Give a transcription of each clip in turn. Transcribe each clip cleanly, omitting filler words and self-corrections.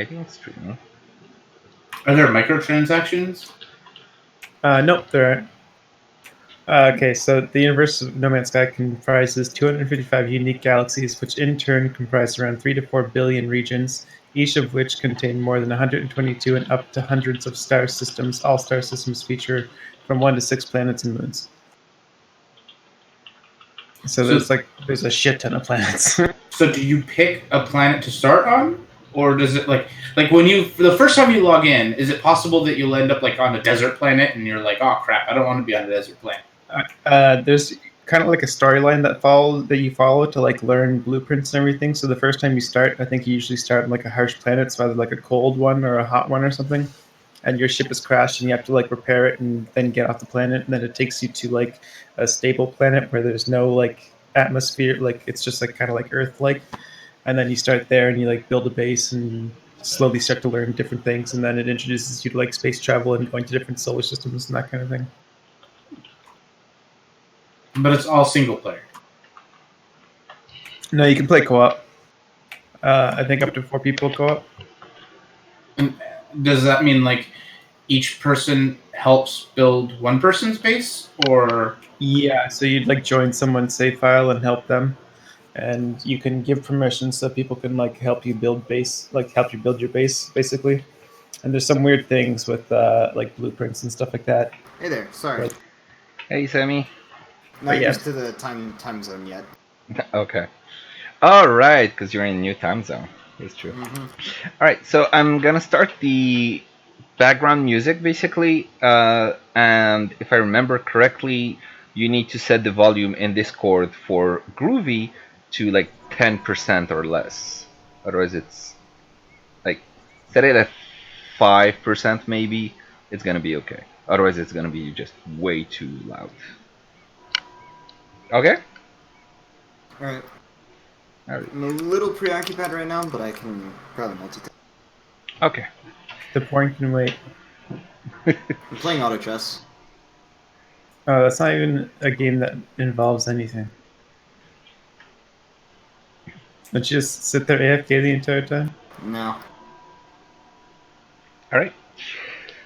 I think it's streaming. Are there microtransactions? Nope, there aren't. Okay, so the universe of No Man's Sky comprises 255 unique galaxies, which in turn comprise around 3 to 4 billion regions, each of which contain more than 122 and up to hundreds of star systems. All star systems feature from 1 to 6 planets and moons. So there's a shit ton of planets. So do you pick a planet to start on? Or does it like when you the first time you log in, is it possible that you'll end up like on a desert planet and you're like, oh crap, I don't want to be on a desert planet? There's kind of like a storyline that you follow to like learn blueprints and everything. So the first time you start, I think you usually start on like a harsh planet, so either like a cold one or a hot one or something. And your ship is crashed, and you have to like repair it and then get off the planet. And then it takes you to like a stable planet where there's no like atmosphere, like it's just like kind of like Earth like. And then you start there and you like build a base and slowly start to learn different things. And then it introduces you to like space travel and going to different solar systems and that kind of thing. But it's all single player. No, you can play co-op. I think up to 4 people co-op. And does that mean like each person helps build one person's base, or? Yeah, so you'd like join someone's save file and help them, and you can give permissions so people can like help you build your base basically. And there's some weird things with like blueprints and stuff like that. Hey there, sorry. But- Hey, Sammy. Not yeah. used to the time zone yet. Okay. All right, because you're in a new time zone. It's true. Mm-hmm. All right, so I'm gonna start the background music basically, and if I remember correctly, you need to set the volume in Discord for Groovy to like 10% or less. Otherwise, it's like set it at 5% maybe. It's gonna be okay. Otherwise, it's gonna be just way too loud. Okay. Alright. All right. I'm a little preoccupied right now, but I can probably multitask. Okay. The point can wait. I'm playing auto chess. Oh, that's not even a game that involves anything. Don't you just sit there AFK the entire time? No. All right.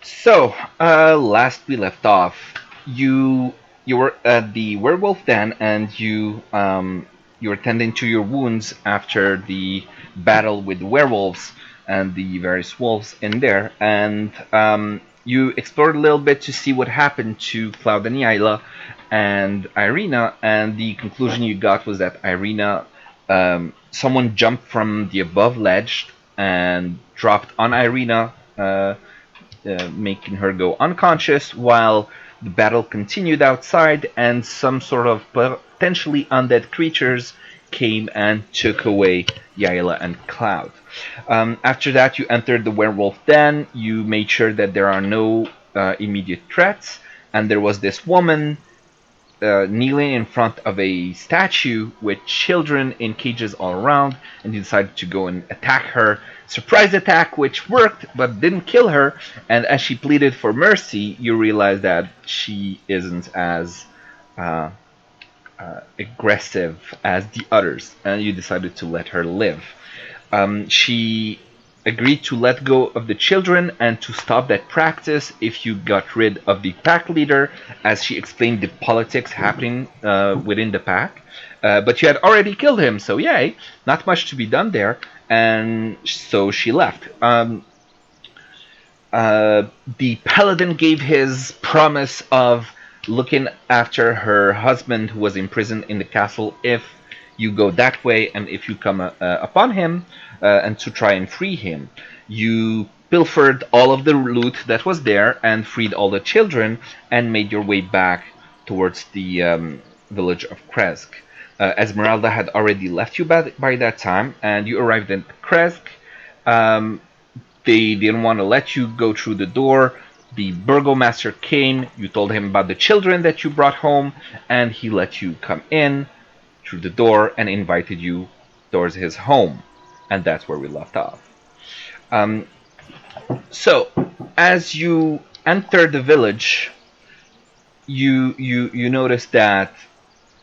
So, last we left off, you were at the werewolf den, and you were tending to your wounds after the battle with the werewolves and the various wolves in there, and you explored a little bit to see what happened to Cloud and Yaila and Irina, and the conclusion you got was that Irina, someone jumped from the above ledge and dropped on Irina. Making her go unconscious while the battle continued outside, and some sort of potentially undead creatures came and took away Yaela and Cloud. After that, you entered the werewolf den. You made sure that there are no immediate threats, and there was this woman kneeling in front of a statue with children in cages all around, and you decided to go and attack her. Surprise attack, which worked but didn't kill her. And as she pleaded for mercy, you realize that she isn't as aggressive as the others, and you decided to let her live. She agreed to let go of the children and to stop that practice if you got rid of the pack leader, as she explained the politics happening within the pack. But you had already killed him, so yay, not much to be done there, and so she left. The paladin gave his promise of looking after her husband who was imprisoned in the castle if you go that way and if you come upon him, and to try and free him. You pilfered all of the loot that was there and freed all the children and made your way back towards the village of Krezk. Esmeralda had already left you by that time, and you arrived at Krezk. They didn't want to let you go through the door. The burgomaster came, you told him about the children that you brought home, and he let you come in through the door and invited you towards his home. And that's where we left off. So, as you enter the village, you notice that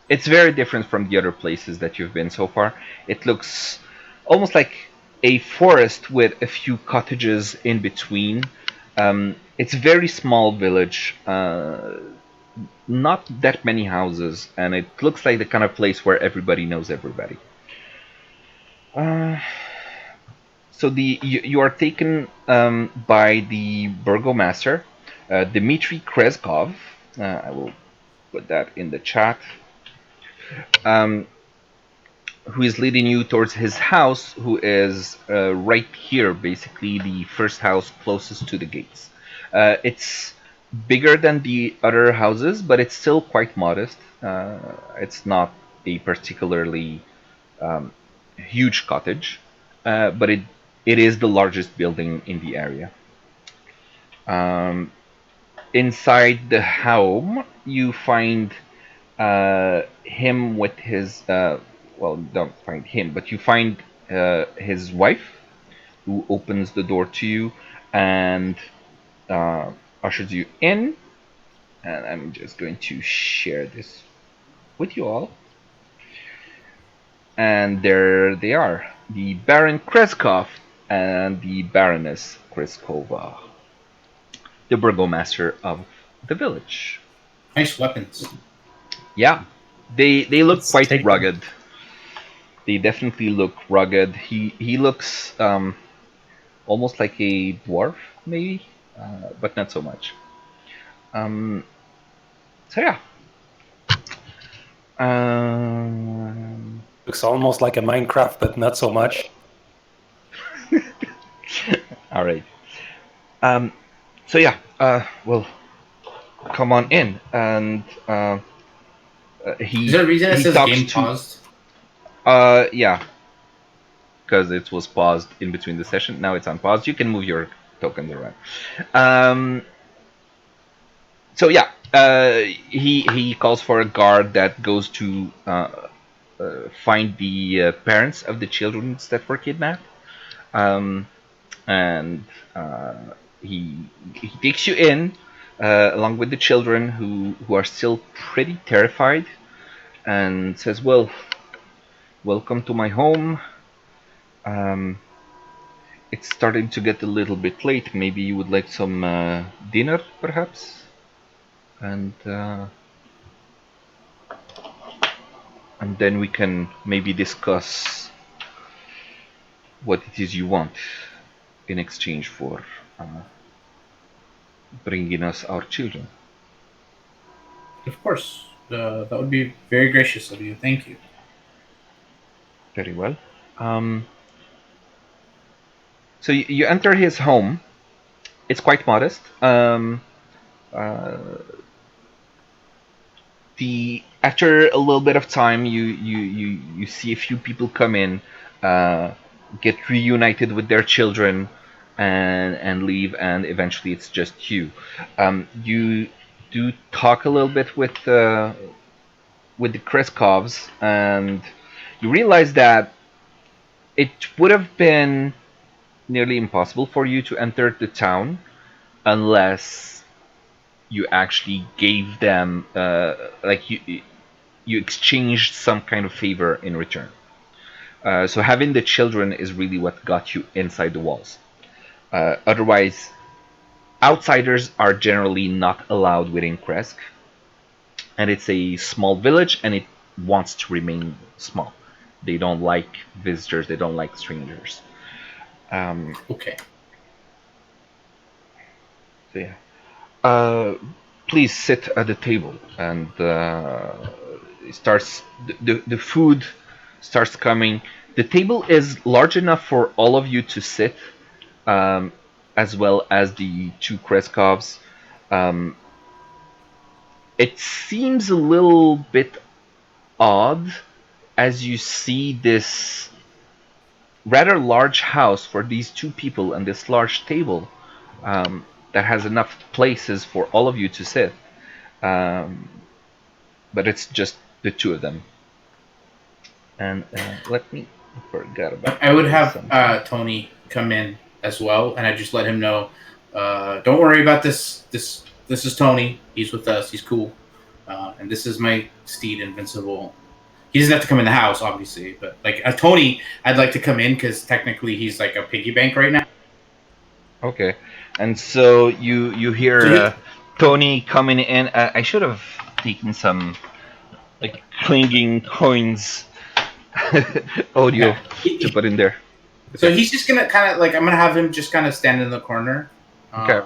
it's very different from the other places that you've been so far. It looks almost like a forest with a few cottages in between. It's a very small village, not that many houses, and it looks like the kind of place where everybody knows everybody. Uh, so you are taken by the burgomaster, Dmitry Krezkov. I will put that in the chat. Um, who is leading you towards his house, who is right here, basically the first house closest to the gates. It's bigger than the other houses, but it's still quite modest. It's not a particularly um, huge cottage, but it is the largest building in the area. Um, Inside the home, you find him with his well, don't find him, but you find his wife, who opens the door to you and ushers you in. And I'm just going to share this with you all. And there they are, the Baron Krezkov and the Baroness Kreskova, the burgomaster of the village. Nice weapons. Yeah, they look Let's quite take them. rugged. They definitely look rugged. He looks almost like a dwarf, maybe, but not so much. So yeah. Looks almost like a Minecraft, but not so much. All right. So yeah. Well, come on in, and he. Is there a reason it he says talks game to- paused? Yeah, because it was paused in between the session. Now it's unpaused. You can move your tokens around. So yeah, he calls for a guard that goes to find the parents of the children that were kidnapped, and he takes you in along with the children who are still pretty terrified, and says, "Well, welcome to my home. Um, it's starting to get a little bit late. Maybe you would like some dinner, perhaps?" And then we can maybe discuss what it is you want in exchange for bringing us our children. Of course. That would be very gracious of you. Thank you. Very well. So you enter his home. It's quite modest. Uh, After a little bit of time, you see a few people come in, get reunited with their children, and leave, and eventually it's just you. You do talk a little bit with the Kreskovs, and you realize that it would have been nearly impossible for you to enter the town unless you actually gave them like you exchanged some kind of favor in return. So having the children is really what got you inside the walls. Otherwise, outsiders are generally not allowed within Krezk, and it's a small village, and it wants to remain small. They don't like visitors. They don't like strangers. Okay. So yeah. Please sit at the table, and it starts. The food starts coming. The table is large enough for all of you to sit, as well as the two Kreskovs. It seems a little bit odd as you see this rather large house for these two people and this large table that has enough places for all of you to sit. But it's just the two of them. And let me forget about. I would have something. Tony come in as well, and I just let him know. Don't worry about this. This is Tony. He's with us. He's cool. And this is my steed, Invincible. he doesn't have to come in the house, obviously. But like Tony, I'd like to come in because technically he's like a piggy bank right now. Okay, and so you hear So Tony coming in. I should have taken some like clinging coins audio to put in there. So he's just gonna kind of like I'm gonna have him just kind of stand in the corner, Okay.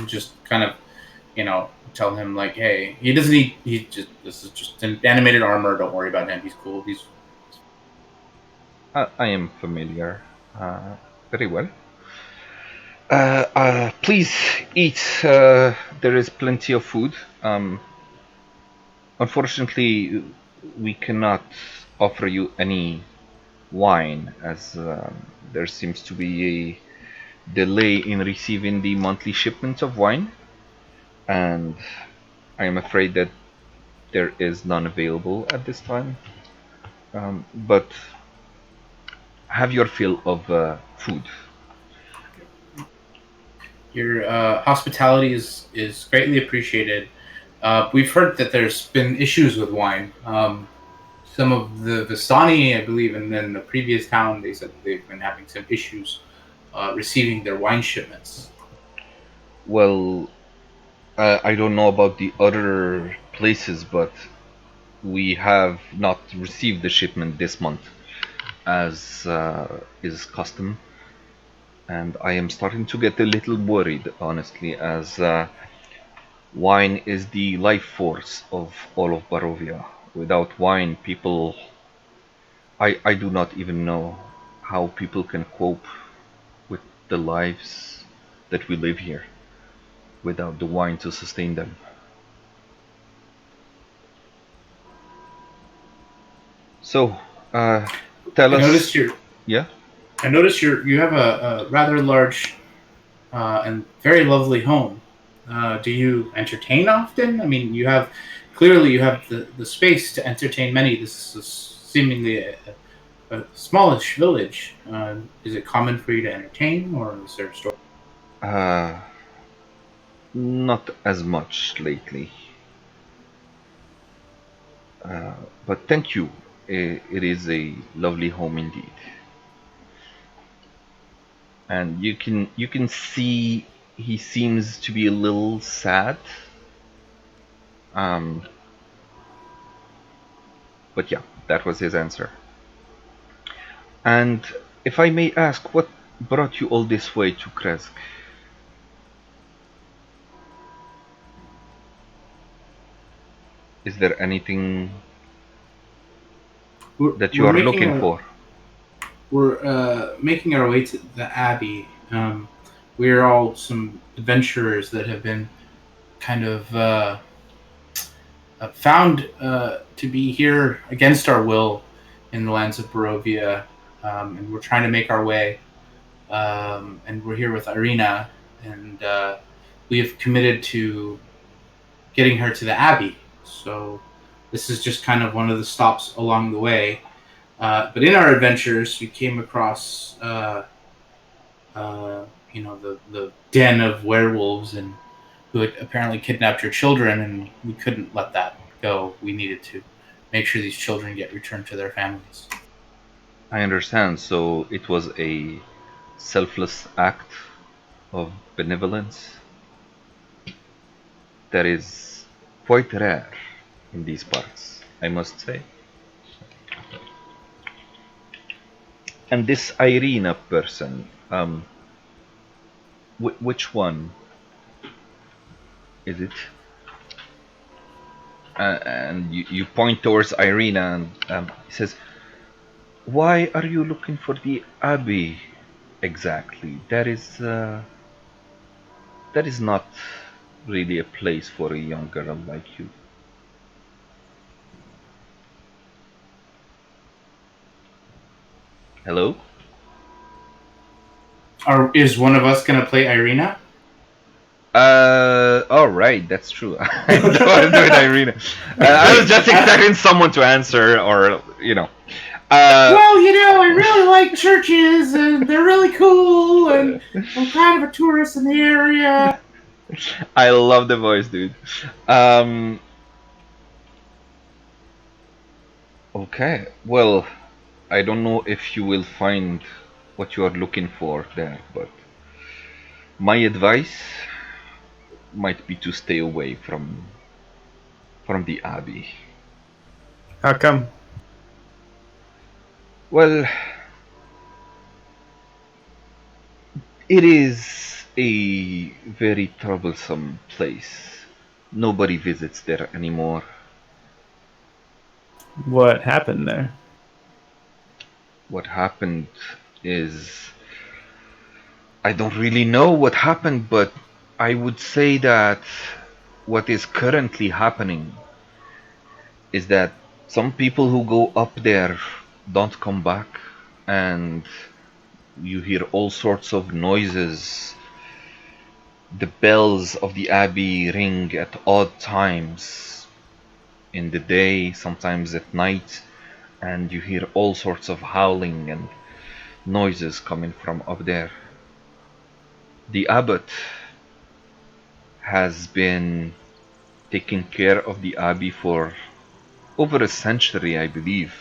just kind of, tell him like, hey, he doesn't need. This is just an animated armor. Don't worry about him. He's cool. I am familiar. Very well. Please eat. There is plenty of food. Unfortunately, we cannot offer you any wine as there seems to be a delay in receiving the monthly shipment of wine, and I am afraid that there is none available at this time. But have your fill of food. Your hospitality is greatly appreciated. We've heard that there's been issues with wine. Some of the Vistani, I believe, and then the previous town, they said they've been having some issues receiving their wine shipments. Well, I don't know about the other places, but we have not received the shipment this month, as is custom. And I am starting to get a little worried, honestly, as wine is the life force of all of Barovia. Without wine, people. I do not even know how people can cope with the lives that we live here without the wine to sustain them. So, tell I us. noticed you Yeah? you have a rather large and very lovely home. Do you entertain often? I mean, you have the space to entertain many. This is seemingly a smallish village. Is it common for you to entertain, or is there a story? Uh, Not as much lately. But thank you. It is a lovely home indeed. And you can see he seems to be a little sad. Um, but yeah, that was his answer. And if I may ask, what brought you all this way to Krezk? Is there anything that you We're are making looking for? we're making our way to the Abbey. We're all some adventurers that have been kind of found to be here against our will in the lands of Barovia, and we're trying to make our way. And we're here with Irina, and we have committed to getting her to the Abbey. So this is just kind of one of the stops along the way. But in our adventures, we came across, the den of werewolves and who had apparently kidnapped your children, and we couldn't let that go. We needed to make sure these children get returned to their families. I understand. So it was a selfless act of benevolence that is quite rare in these parts, I must say. And this Irina person, which one is it? And you point towards Irina, and he says, "Why are you looking for the Abbey exactly? That is not really a place for a young girl like you." Hello? Is one of us going to play Irina? All right, that's true. I don't want to do it, Irina. I was just expecting someone to answer, or Well, I really like churches, and they're really cool, and I'm kind of a tourist in the area. I love the voice, dude. Okay, well, I don't know if you will find what you are looking for there, but my advice might be to stay away from the abbey. How come? Well, it is a very troublesome place. Nobody visits there anymore. What happened there? What happened is I don't really know what happened, but I would say that what is currently happening is that some people who go up there don't come back, and you hear all sorts of noises. The bells of the abbey ring at odd times in the day, sometimes at night, and you hear all sorts of howling and noises coming from up there. The abbot has been taking care of the abbey for over a century, I believe,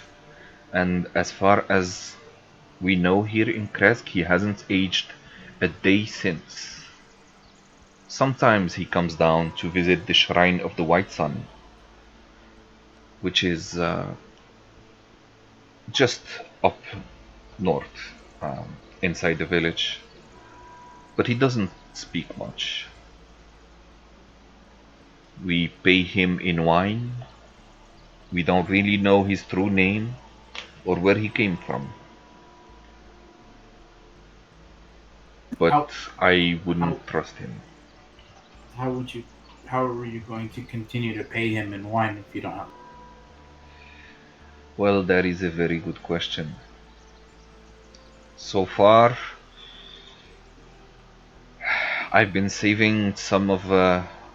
and as far as we know here in Krezk, he hasn't aged a day since. Sometimes he comes down to visit the Shrine of the White Sun, which is just up north, inside the village, but he doesn't speak much. We pay him in wine. We don't really know his true name or where he came from, but How I how wouldn't trust him. how would you how are you going to continue to pay him in wine if you don't have? Well, that is a very good question. So far, I've been saving some of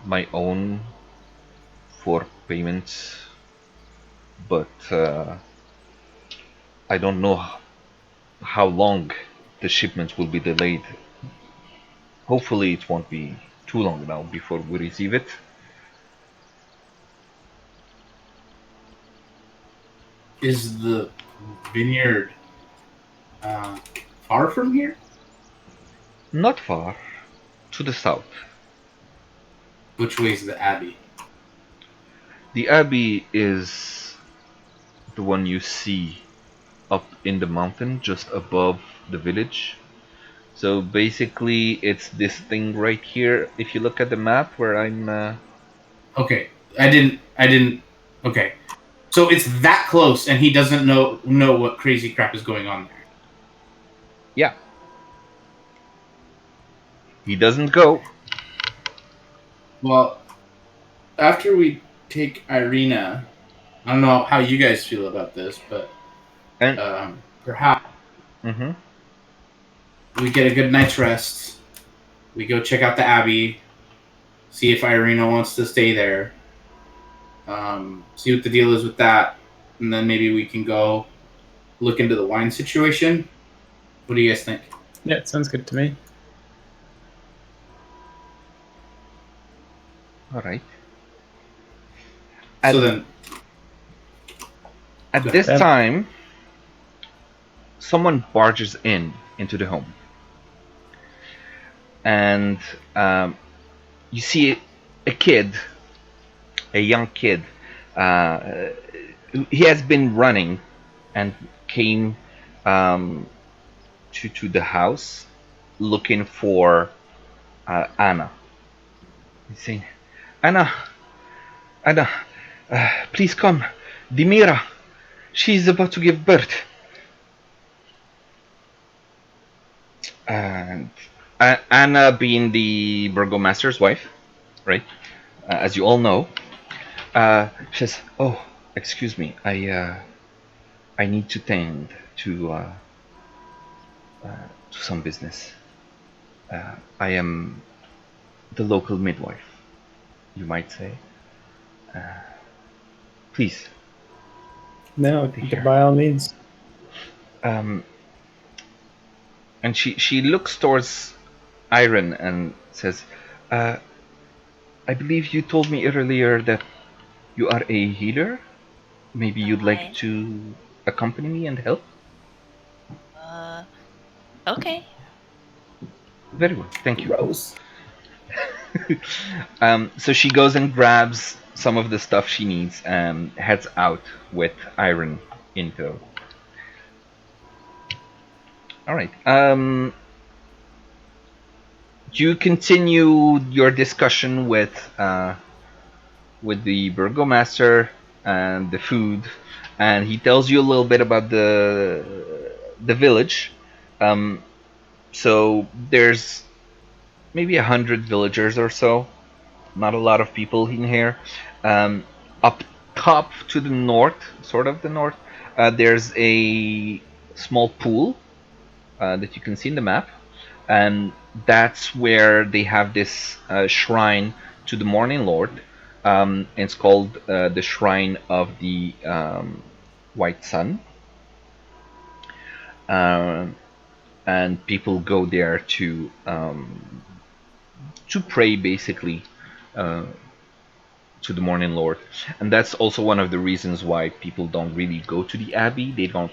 my own for payments, but I don't know how long the shipment will be delayed. Hopefully, it won't be too long now before we receive it. Is the vineyard far from here? Not far, to the south. Which way is the abbey? The abbey is the one you see up in the mountain just above the village. So basically, it's this thing right here. If you look at the map where I'm, Okay, I didn't. Okay, so it's that close, and he doesn't know what crazy crap is going on there. yeah, he doesn't go. Well, after we take Irina, I don't know how you guys feel about this, but And perhaps hmm we get a good night's rest. We go check out the abbey, see if Irina wants to stay there, see what the deal is with that, and then maybe we can go look into the wine situation. What do you guys think? Yeah, it sounds good to me. all right. So At then, at go this ahead. time, someone barges into the home, and you see a kid, a young kid. Uh, he has been running and came um, to the house looking for Anna. He's saying, Anna, Anna, please come. Dimira, she's about to give birth. And Anna, being the burgomaster's wife, right? As you all know, she says, "Oh, excuse me, I need to tend to some business. I am the local midwife, you might say. Please, No, stay here." by all means. Um, and she looks towards Iron and says, uh, "I believe you told me earlier that you are a healer. Maybe you'd like Hi. to accompany me and help? Okay. Very well, thank you. Gross. So she goes and grabs some of the stuff she needs and heads out with Iron in tow. All right. You continue your discussion with the burgomaster and the food, and he tells you a little bit about the village. Um, so there's maybe 100 villagers or so. Not a lot of people in here. Up top to the north, sort of the north, there's a small pool that you can see in the map, and that's where they have this shrine to the Morning Lord. It's called the Shrine of the White Sun, uh, and people go there to pray, basically, uh, to the Morning Lord, and that's also one of the reasons why people don't really go to the Abbey. They don't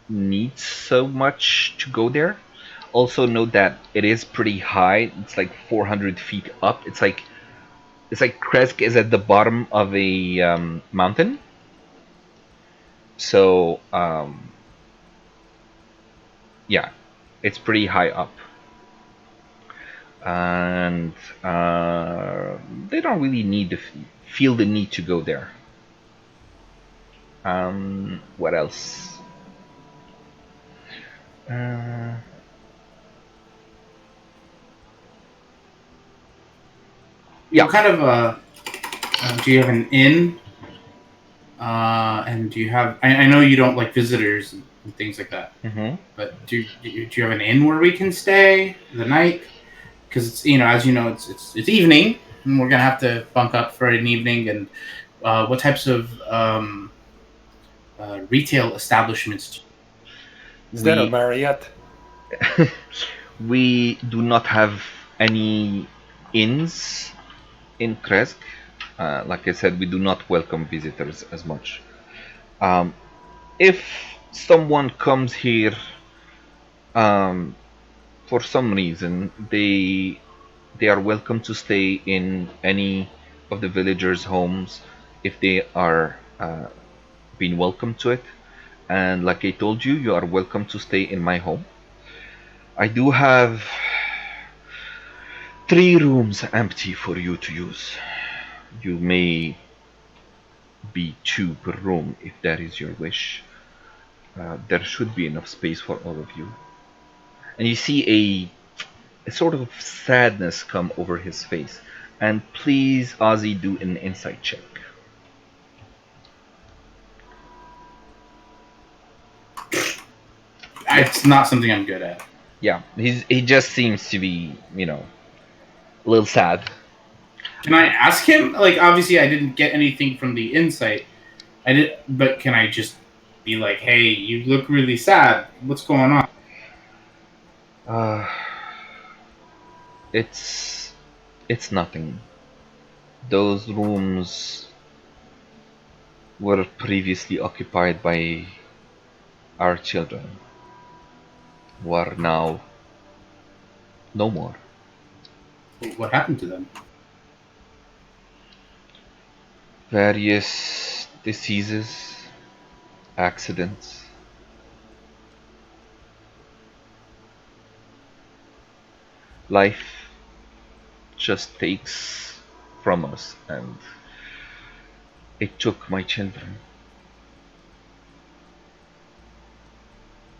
need so much to go there. Also note that it is pretty high. It's like 400 feet up. It's like Krezk is at the bottom of a mountain. So yeah, it's pretty high up, and they don't really feel the need to go there. What else? Uh, What kind of do you have an inn? And do you have? I know you don't like visitors and things like that, mhm. but do you have an inn where we can stay the night? Because it's as you know, it's evening, and we're gonna have to bunk up for an evening. And what types of retail establishments? Is there a We Marriott? we do not have any inns in Krezk. Like I said, we do not welcome visitors as much. Um, if someone comes here um, for some reason, they are welcome to stay in any of the villagers' homes if they are being welcome to it. And like I told you, you are welcome to stay in my home. I do have 3 rooms empty for you to use. You may be 2 per room if that is your wish. There should be enough space for all of you. And you see a sort of sadness come over his face. And please, Ozzy, do an insight check. It's not something I'm good at. Yeah, he just seems to be, a little sad. Can I ask him? Like, obviously, I didn't get anything from the insight. But can I just be like, "Hey, you look really sad. What's going on?" Uh, it's it's nothing. Those rooms were previously occupied by our children, who are now no more. What happened to them? Various diseases, accidents. Life just takes from us, and it took my children.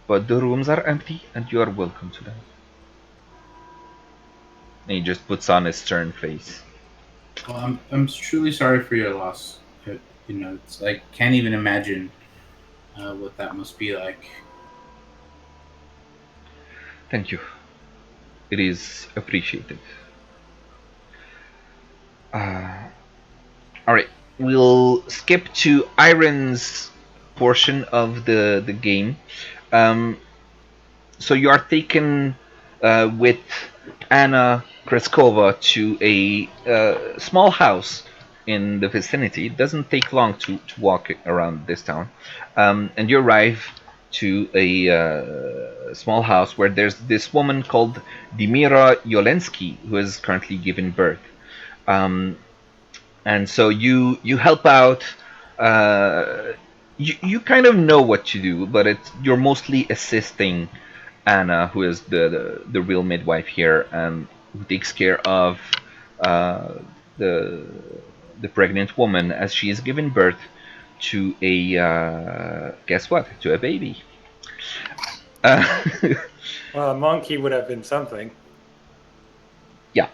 But the rooms are empty, and you are welcome to them. And he just puts on his stern face. Well, I'm truly sorry for your loss. It's like can't even imagine what that must be like. Thank you. It is appreciated. Uh, Alright, we'll skip to Iron's portion of the game. Um, so you are taken with Anna Kreskova to a small house in the vicinity. It doesn't take long to walk around this town, and you arrive to a small house where there's this woman called Dimira Yolensky who is currently giving birth. And so you help out. Uh, you kind of know what to do, but you're mostly assisting Anna, who is the real midwife here, and who takes care of uh, the the pregnant woman as she is giving birth to a guess what? To a baby. Uh, Well, a monkey would have been something. yeah.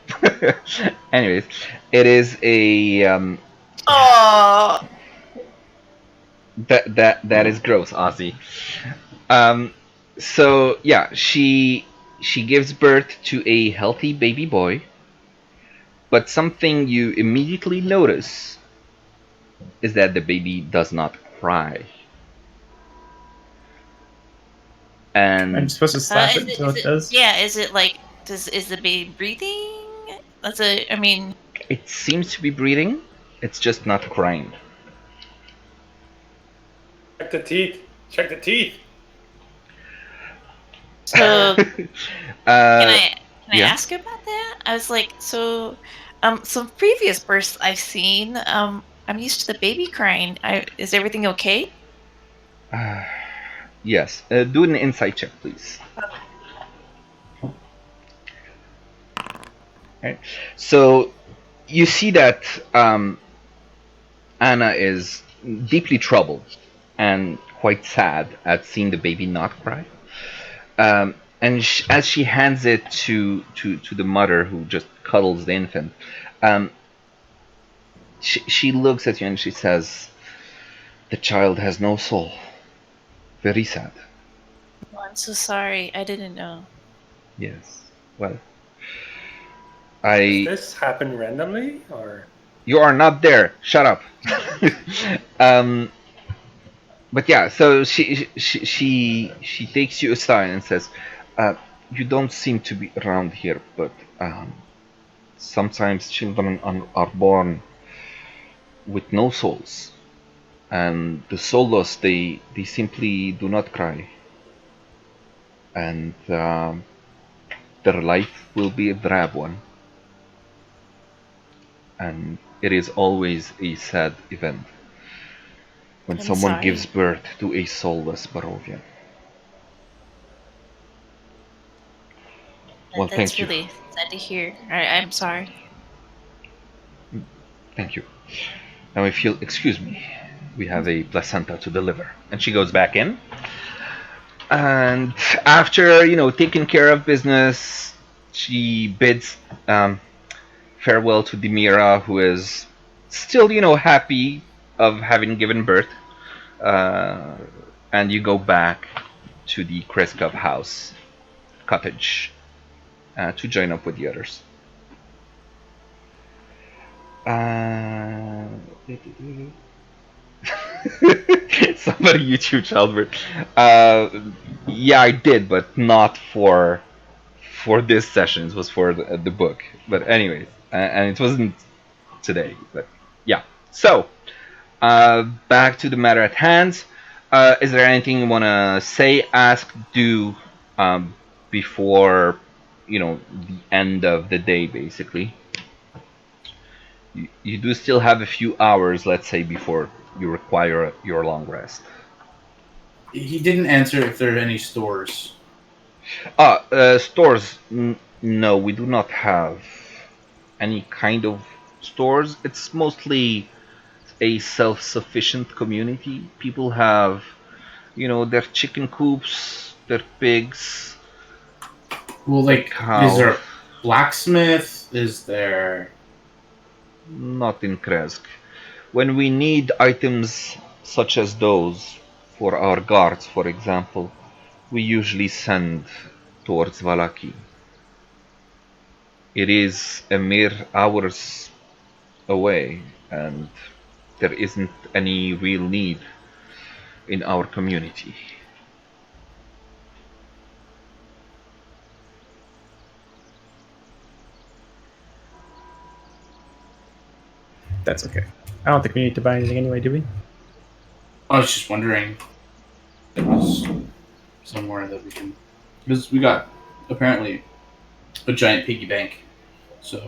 Anyways, it is a Oh, that is gross, Ozzy. Um, so yeah, she gives birth to a healthy baby boy, but something you immediately notice is that the baby does not cry. I'm And supposed to slap it until it does. yeah, is it like, is the baby breathing? I mean, it seems to be breathing, it's just not crying. Check the teeth. Check the teeth. so can uh, I yeah. ask about that? I was like, so, some previous births I've seen, I'm used to the baby crying. Is everything okay? Yes. Do an insight check, please. Okay. So you see that Anna is deeply troubled and quite sad at seeing the baby not cry. And as she hands it to the mother who just cuddles the infant, um, she looks at you and she says, "The child has no soul. Very sad." Oh, I'm so sorry. I didn't know. Yes. Well, Does I. this happen randomly, or You are not there. Shut up. um, but yeah, so she takes you aside and says, "You don't seem to be around here, but sometimes children are born with no souls, and the soulless they simply do not cry, and their life will be a drab one, and it is always a sad event when I'm someone gives sorry. birth to a soulless Barovian." Well, That's thank you. really sad to hear. I'm sorry. Thank you. Now, if you'll excuse me, we have a placenta to deliver. And she goes back in. And after, taking care of business, she bids farewell to Demira, who is still, happy of having given birth. Uh, and you go back to the Krezk house cottage to join up with the others. Uh, Somebody YouTube childbirth. Yeah, I did, but not for this session. It was for the book. But anyways, and it wasn't today. But yeah. So back to the matter at hand. Is there anything you want to say, ask, do before the end of the day, basically? You do still have a few hours, let's say, before you require your long rest. He didn't answer if there are any stores. Stores. No, we do not have any kind of stores. It's mostly a self-sufficient community. People have, their chicken coops, their pigs, Well, their like, is cows. there a blacksmith? Is there? Not in Krezk. When we need items such as those for our guards, for example, we usually send towards Valaki. It is a mere hours away, and there isn't any real need in our community. That's okay. I don't think we need to buy anything anyway, do we? I was just wondering if there was somewhere that we can, because we got apparently a giant piggy bank. So,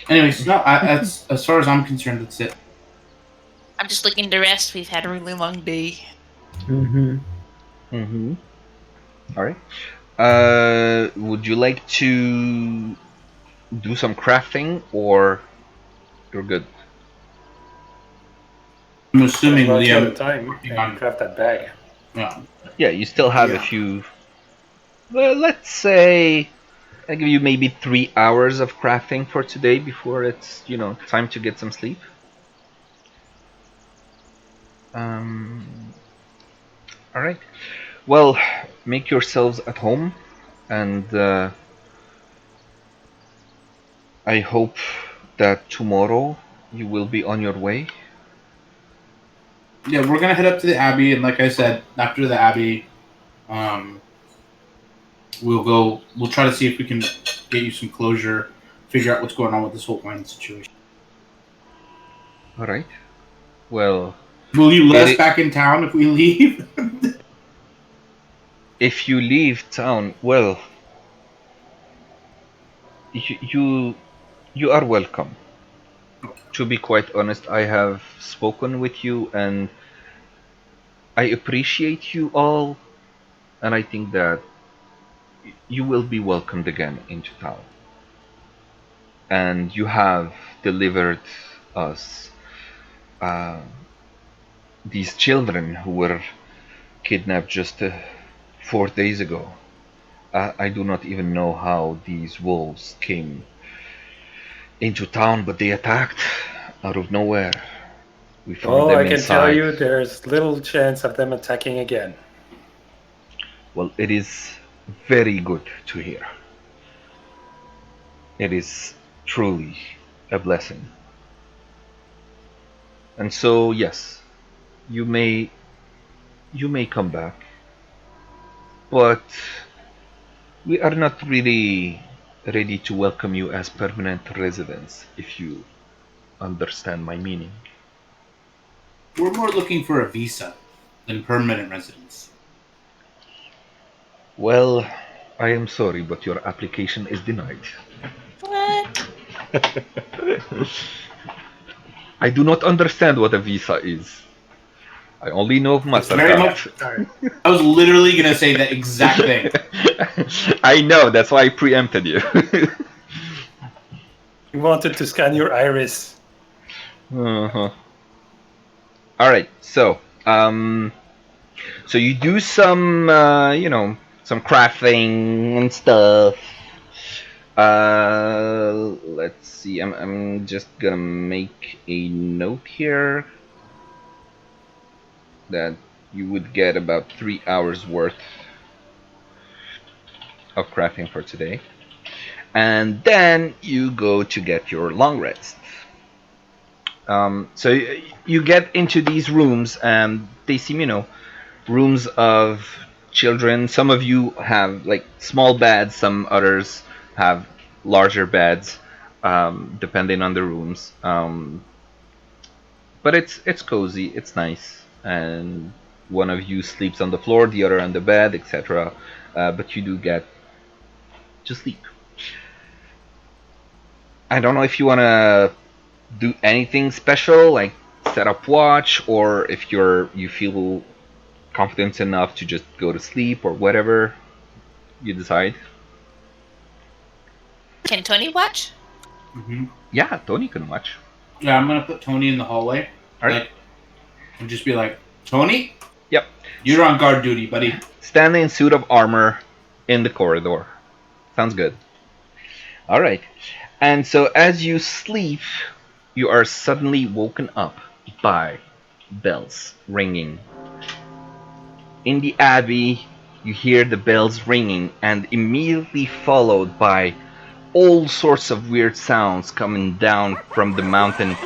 anyways, no, that's as far as I'm concerned. That's it. I'm just looking to rest. We've had a really long day. Mm-hmm. Mm-hmm. All right. Would you like to do some crafting, or you're good? I'm assuming Well, at a Liam. time Hang and on. craft that bag. Yeah. Yeah, you still have a Yeah. few. Well, let's say I give you maybe 3 hours of crafting for today before it's time to get some sleep. All right. Well, make yourselves at home, and I hope that tomorrow you will be on your way. Yeah, we're gonna head up to the Abbey, and like I said, after the Abbey, um, we'll go. We'll try to see if we can get you some closure, figure out what's going on with this whole wine situation. All right. Well, Will you let us it, back in town if we leave? if you leave town, well, you are welcome. To be quite honest, I have spoken with you, and I appreciate you all, and I think that you will be welcomed again into town. And you have delivered us uh, these children who were kidnapped just 4 days ago. I do not even know how these wolves came into town, but they attacked out of nowhere. We found Oh, them I can tell inside. you there's little chance of them attacking again. Well, it is very good to hear. It is truly a blessing. And so, yes, you may come back, but we are not really ready to welcome you as permanent residents, if you understand my meaning. We're more looking for a visa than permanent residence. Well, I am sorry, but your application is denied. What? I do not understand what a visa is. I only know of It's very MasterCard. much. I was literally gonna say that exact thing. I know, that's why I preempted you. You wanted to scan your iris. Uh-huh. All right, so you do some, some crafting and stuff. Let's see. I'm just gonna make a note here that you would get about 3 hours worth of crafting for today, and then you go to get your long rest. So you get into these rooms, and they seem, rooms of children. Some of you have like small beds, some others have larger beds, depending on the rooms. But it's cozy, it's nice, and one of you sleeps on the floor, the other on the bed, etc. But you do get to sleep. I don't know if you want to do anything special, like set up watch, or if you feel confident enough to just go to sleep or whatever you decide. Can Tony watch? Hmm. Yeah, Tony can watch. Yeah, I'm gonna put Tony in the hallway, All right. like, and just be like, Tony, Yep. you're on guard duty, buddy. Stand in suit of armor in the corridor. Sounds good. All right. And so as you sleep, you are suddenly woken up by bells ringing. In the abbey, you hear the bells ringing, and immediately followed by all sorts of weird sounds coming down from the mountain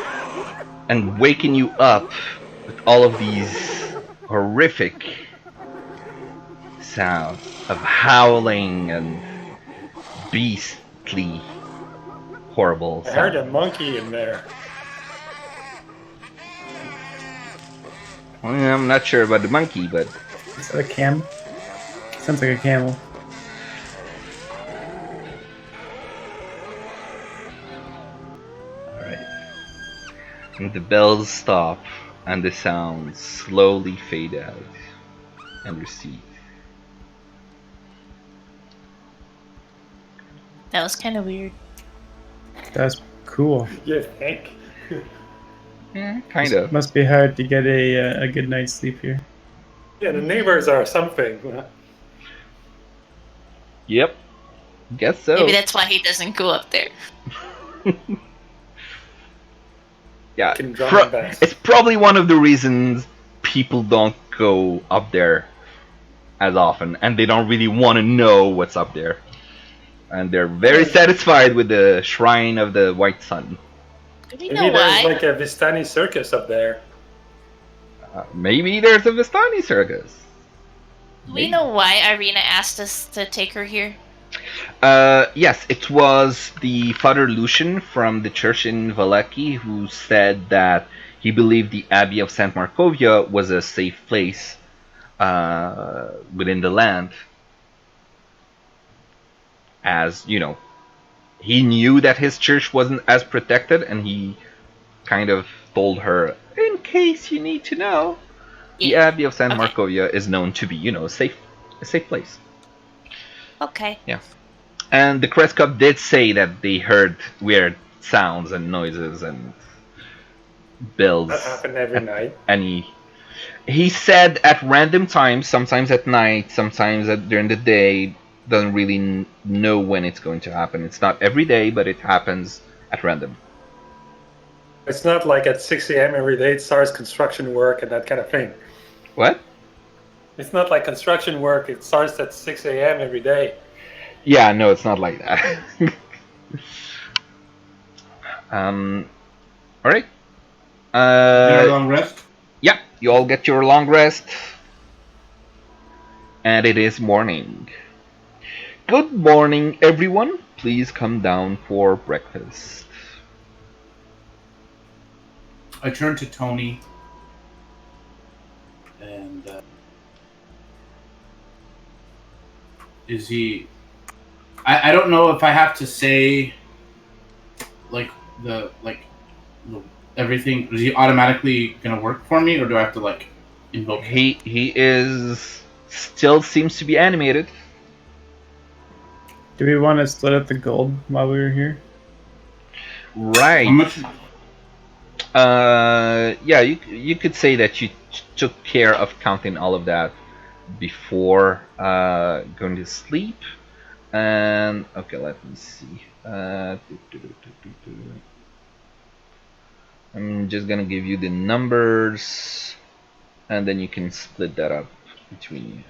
and waking you up with all of these horrific sounds of howling and beastly, horrible I heard a sounds. monkey in there. Well, I'm not sure about the monkey, but Is that a cam? Sounds like a camel. alright. And the bells stop, and the sounds slowly fade out and recede. That was kind of weird. That's cool. You think? Yeah, kind of. Must be hard to get a good night's sleep here. Yeah, the neighbors are something. Yep. Guess so. Maybe that's why he doesn't go up there. Yeah. Can drum and bass. It's probably one of the reasons people don't go up there as often, and they don't really want to know what's up there. And they're very satisfied with the Shrine of the White Sun. Do we Maybe know there's why? like a Vistani circus up there. Maybe there's a Vistani circus. Do we know why Irina asked us to take her here? Yes, it was the Father Lucian from the church in Valaki who said that he believed the Abbey of St. Markovia was a safe place within the land. As, you know, he knew that his church wasn't as protected, and he kind of told her, in case you need to know, the Abbey of St. Okay. Markovia is known to be, you know, a safe place. Okay. And the Krezk did say that they heard weird sounds and noises and bells. That happened every night. And he said at random times, sometimes at night, sometimes during the day, doesn't really know when it's going to happen. It's not every day, but it happens at random. It's not like at 6 a.m. every day it starts construction work and that kind of thing. What? It's not like construction work, it starts at 6 a.m. every day. Yeah, no, it's not like that. Alright. Get a long rest. Yeah, you all get your long rest. And it is morning. Good morning, everyone. Please come down for breakfast. I turn to Tony, and is he? I don't know if I have to say like the everything. Is he automatically gonna work for me, or do I have to like invoke him? He is still seems to be animated. Do we want to split up the gold while we were here? Right. How much? Yeah, you could say that you took care of counting all of that before going to sleep. And okay, let me see. I'm just gonna give you the numbers, and then you can split that up between you.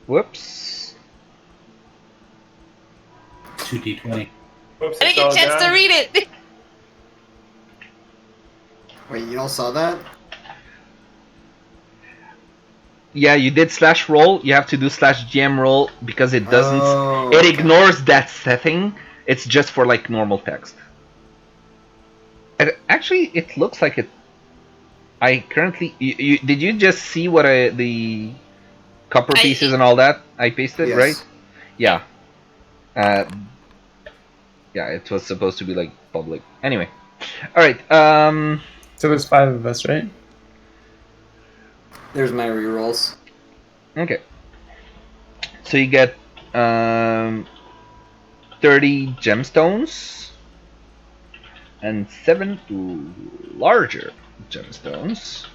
Whoops. 2d20. Oops, I didn't it's get all a chance to down. read it. Wait, you all saw that? Yeah, you did slash roll. You have to do slash GM roll because it doesn't. Oh, It okay. ignores that setting. It's just for like normal text. And actually, it looks like it. I currently. Did you just see what the copper pieces and all that I pasted, Yes. right? Yeah. Yeah, it was supposed to be like public. Anyway, all right. So there's 5 of us, right? There's my rerolls. Okay. So you get 30 gemstones and 7 larger gemstones.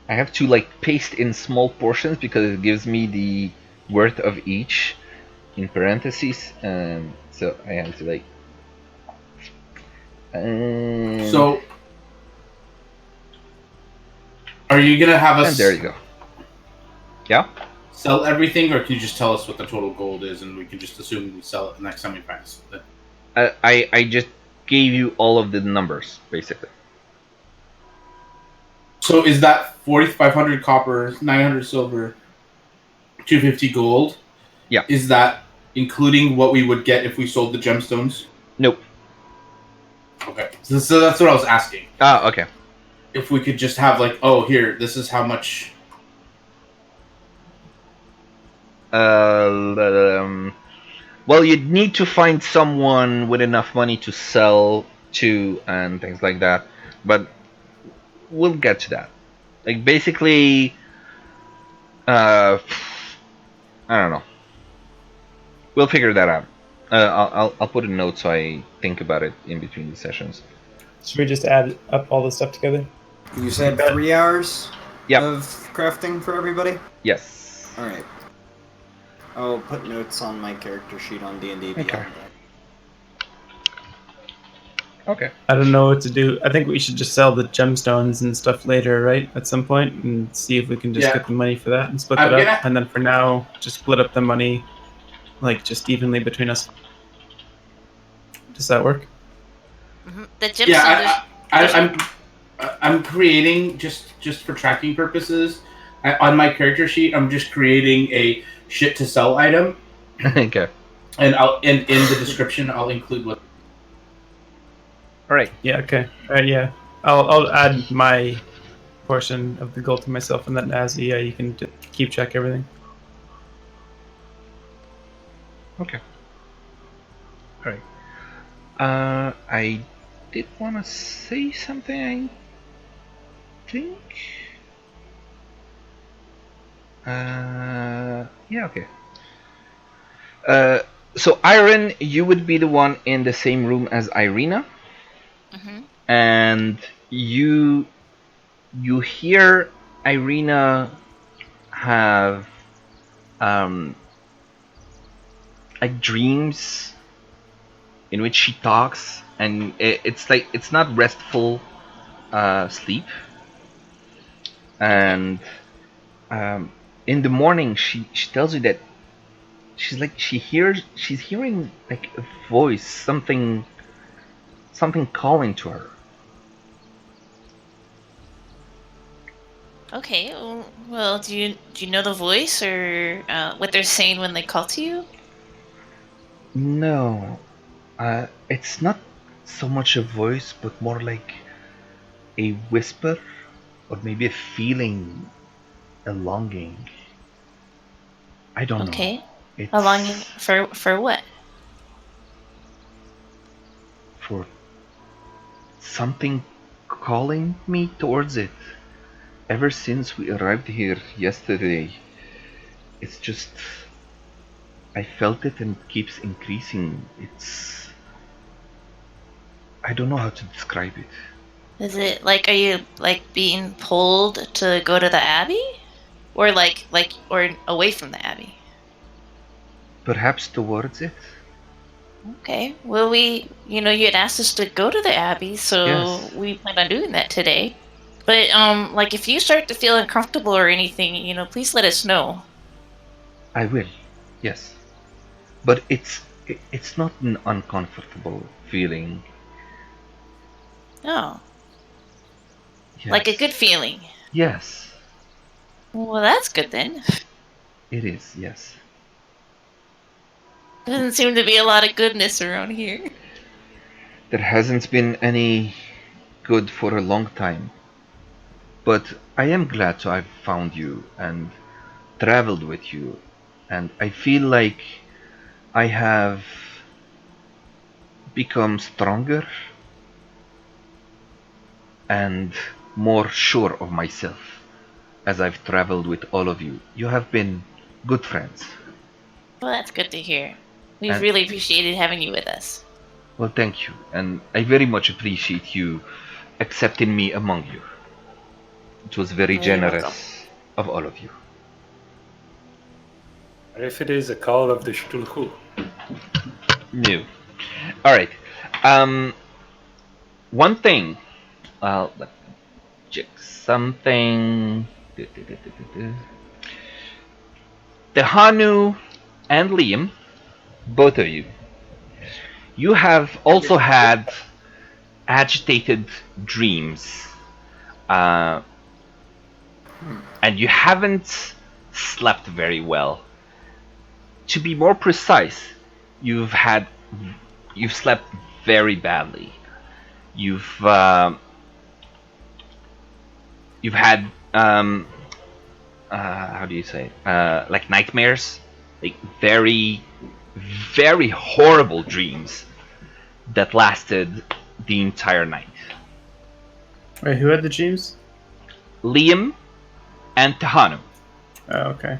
I have to like paste in small portions because it gives me the worth of each in parentheses, and so I have to like. So, are you gonna have And us there you go. Yeah. sell everything, or can you just tell us what the total gold is, and we can just assume we sell it the next time we find it? I just gave you all of the numbers, basically. So is that 4,500 copper, 900 silver, 250 gold? Yeah. Is that including what we would get if we sold the gemstones? Nope. Okay. So that's what I was asking. Ah, okay. If we could just have like, oh, here, this is how much. Well, you'd need to find someone with enough money to sell to and things like that, but we'll get to that. Like basically, I don't know. We'll figure that out. I'll put a note so I think about it in between the sessions. Should we just add up all the stuff together? You said 3 hours Yep. of crafting for everybody? Yes. Alright. I'll put notes on my character sheet on D&D Beyond Okay. that. Okay. I don't know what to do. I think we should just sell the gemstones and stuff later, right? At some point, and see if we can just Yeah. get the money for that and split I'm it up. gonna- And then for now, just split up the money, like just evenly between us. Does that work? The gemstone. Yeah, there's- I'm creating just for tracking purposes. On my character sheet, I'm just creating a shit to sell item, Okay. and I'll in the description I'll include what. All right. Yeah. Okay. All right. Yeah. I'll add my portion of the gold to myself, and then as you can keep track everything. Okay. All right. I did want to say something. I think. Yeah. Okay. So Iron, you would be the one in the same room as Irina, and you hear Irina have like dreams in which she talks, and it's like it's not restful sleep, and in the morning she tells you that she's hearing like a voice, something calling to her. Okay. Well, do you know the voice or what they're saying when they call to you? No, it's not so much a voice, but more like a whisper, or maybe a feeling, a longing. I don't know. Okay. It's A longing for what? for something calling me towards it. Ever since we arrived here yesterday, it's just I felt it and it keeps increasing. I don't know how to describe it. Is it like, are you like being pulled to go to the abbey, or or away from the abbey? Perhaps towards it? Okay. Well, you had asked us to go to the abbey, so Yes. we plan on doing that today. But like if you start to feel uncomfortable or anything, please let us know. I will. Yes. But it's not an uncomfortable feeling. Oh, Yes. like a good feeling. Yes. Well, that's good then. It is, yes. Doesn't seem to be a lot of goodness around here. There hasn't been any good for a long time. But I am glad to have found you and traveled with you. And I feel like I have become stronger and more sure of myself as I've traveled with all of you. You have been good friends. Well, that's good to hear. We've And- really appreciated having you with us. Well, thank you. And I very much appreciate you accepting me among you. It was very You're generous welcome. of all of you. What if it is a call of the Cthulhu? No. All right. One thing. Let me check something. Tehanu and Liam, both of you, you have also had agitated dreams, and you haven't slept very well. To be more precise, you've slept very badly. You've had how do you say like nightmares, like very very horrible dreams that lasted the entire night. Wait, who had the dreams? Liam and Tahanu, Oh, okay.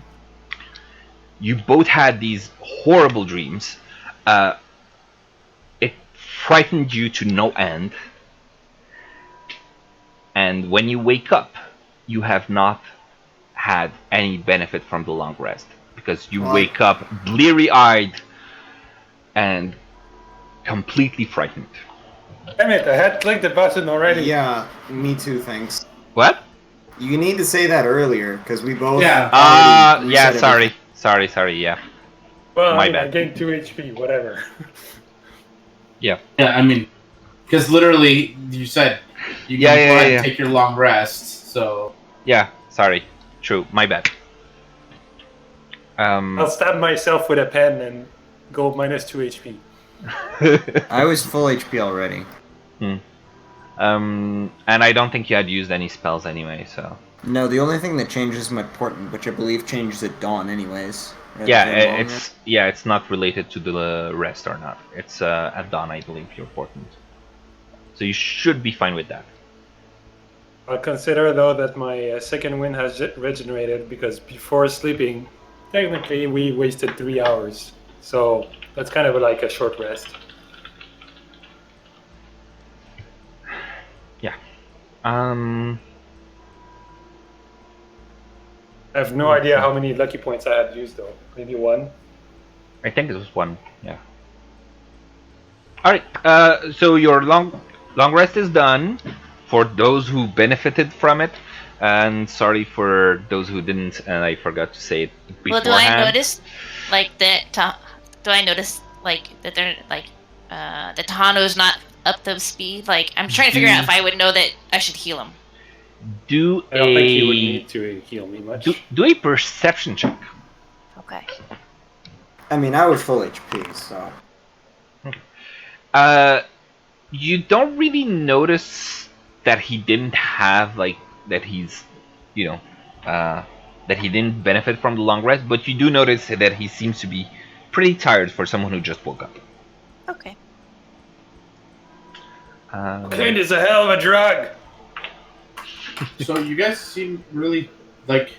you both had these horrible dreams. It frightened you to no end, and when you wake up, you have not had any benefit from the long rest because you wake up bleary-eyed and completely frightened. Damn it, I had clicked the button already. Yeah, me too, thanks. What? You need to say that earlier, because we both... Yeah. already Yeah, reset sorry. everything. Sorry, yeah. Well, My I bad. gained 2 HP, whatever. Yeah. Yeah, I mean, because literally you said you can go ahead and take your long rest. So Yeah, sorry. True, my bad. I'll stab myself with a pen and go minus 2 HP. I was full HP already. And I don't think you had used any spells anyway, so... No, the only thing that changes my portent, which I believe changes at dawn anyways. rather Yeah, than long it's not related to the rest or not. It's at dawn, I believe, your portent. So you should be fine with that. I'll consider though that my second wind has regenerated because before sleeping, technically we wasted 3 hours. So that's kind of like a short rest. Yeah. I have no idea how many lucky points I had used though. Maybe 1. I think it was 1, yeah. Alright, so your long rest is done for those who benefited from it, and sorry for those who didn't, and I forgot to say it Well, beforehand. do I notice like that? Do I notice like that they're like the Tahano's not up to speed? Like I'm trying to figure out if I would know that I should heal him. Do I don't think he would need to heal me much. do a perception check. Okay. I mean, I was full HP, so... You don't really notice that he didn't have like that he's, that he didn't benefit from the long rest, but you do notice that he seems to be pretty tired for someone who just woke up. Okay. Cocaine is a hell of a drug. So you guys seem really like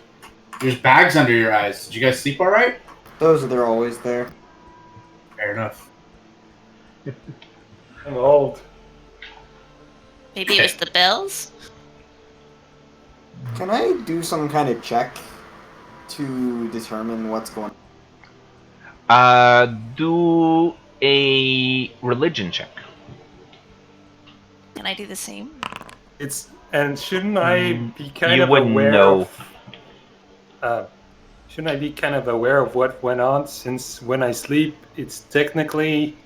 there's bags under your eyes. Did you guys sleep all right? They're always there. Fair enough. I'm old. Maybe it was the bells. Can I do some kind of check to determine what's going on? Do a religion check. Can I do the same? Shouldn't I be kind You of wouldn't aware know. shouldn't I be kind of aware of what went on, since when I sleep it's technically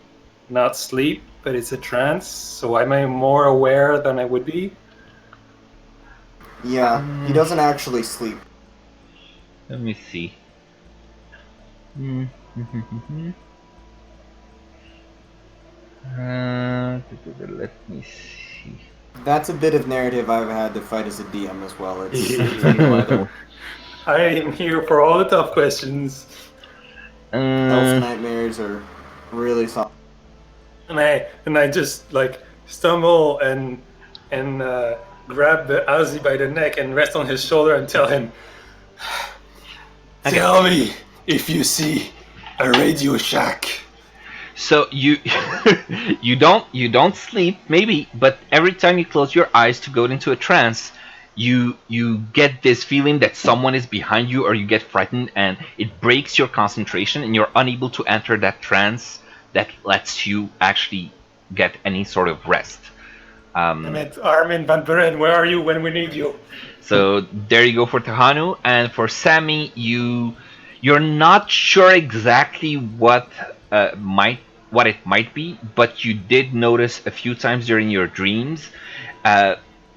not sleep, but it's a trance, so am I more aware than I would be? Yeah, he doesn't actually sleep. Let me see. Let me see. That's a bit of narrative I've had to fight as a DM as well. It's I am here for all the tough questions. Elf nightmares are really something. And I just like stumble and grab the Ozzy by the neck and rest on his shoulder and tell him, "Tell me if you see a Radio Shack." So you you don't sleep maybe, but every time you close your eyes to go into a trance, you get this feeling that someone is behind you, or you get frightened, and it breaks your concentration, and you're unable to enter that trance that lets you actually get any sort of rest. Damn it, Armin van Buren, where are you when we need you? So there you go for Tahanu, and for Sammy, you're not sure exactly what might what it might be, but you did notice a few times during your dreams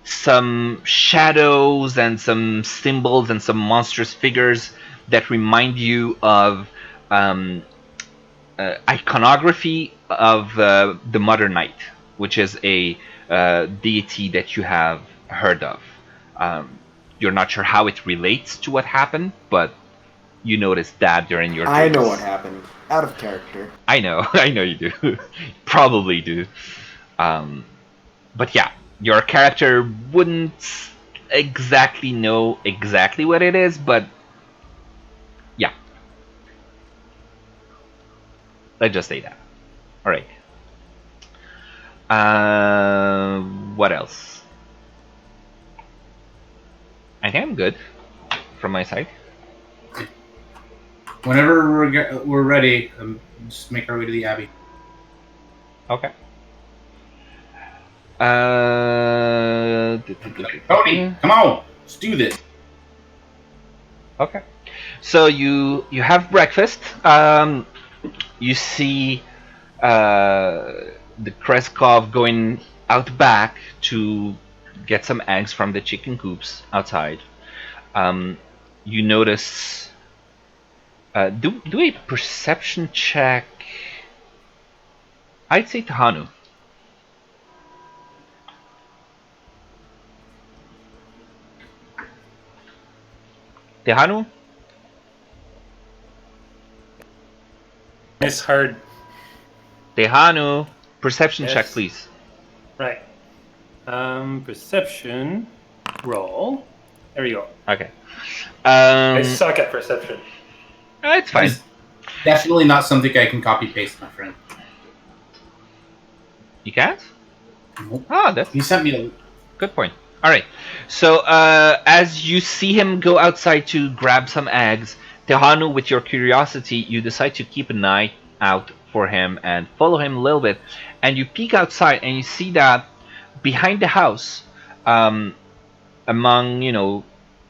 some shadows and some symbols and some monstrous figures that remind you of iconography of the Mother Night, which is a deity that you have heard of. You're not sure how it relates to what happened, but you noticed that during your dreams. I know what happened. Out of character. I know, I know you do. Probably do. But yeah, your character wouldn't exactly know exactly what it is, but yeah. Let's just say that. Alright. What else? I think I'm good from my side. Whenever we're ready, just make our way to the Abbey. Okay. Cody, come on, let's do this. Okay. So you have breakfast. You see the Krezk going out back to get some eggs from the chicken coops outside. You notice. Do a perception check. I'd say Tahanu. Tehanu? It's hard. Tehanu, perception Yes. check, please. Right. Perception roll. There we go. Okay. I suck at perception. It's fine. It's definitely not something I can copy paste, my friend. You can't? Nope. Ah, that's He sent me a. good point. All right. So as you see him go outside to grab some eggs, Tehanu, with your curiosity, you decide to keep an eye out for him and follow him a little bit. And you peek outside and you see that behind the house, among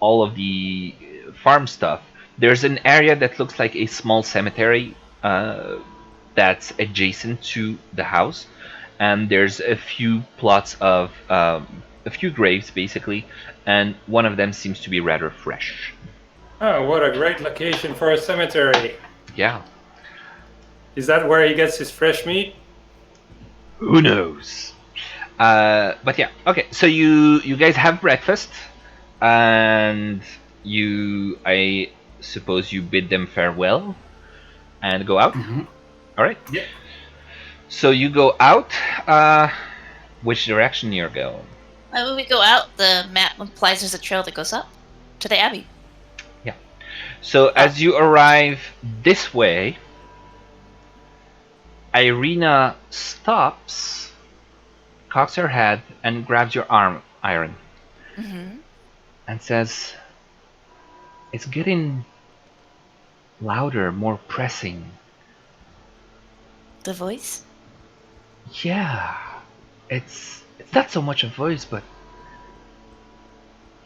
all of the farm stuff, there's an area that looks like a small cemetery that's adjacent to the house, and there's a few plots of a few graves basically, and one of them seems to be rather fresh. Oh, what a great location for a cemetery. Yeah. Is that where he gets his fresh meat? Who knows? But yeah, okay. So you guys have breakfast, and I suppose you bid them farewell and go out. Mm-hmm. All right. Yeah. So you go out. Which direction you're going? When we go out, the map implies there's a trail that goes up to the Abbey. So as you arrive this way, Irina stops, cocks her head, and grabs your arm, Iron, Mm-hmm. and says, "It's getting louder, more pressing." The voice? Yeah, it's not so much a voice, but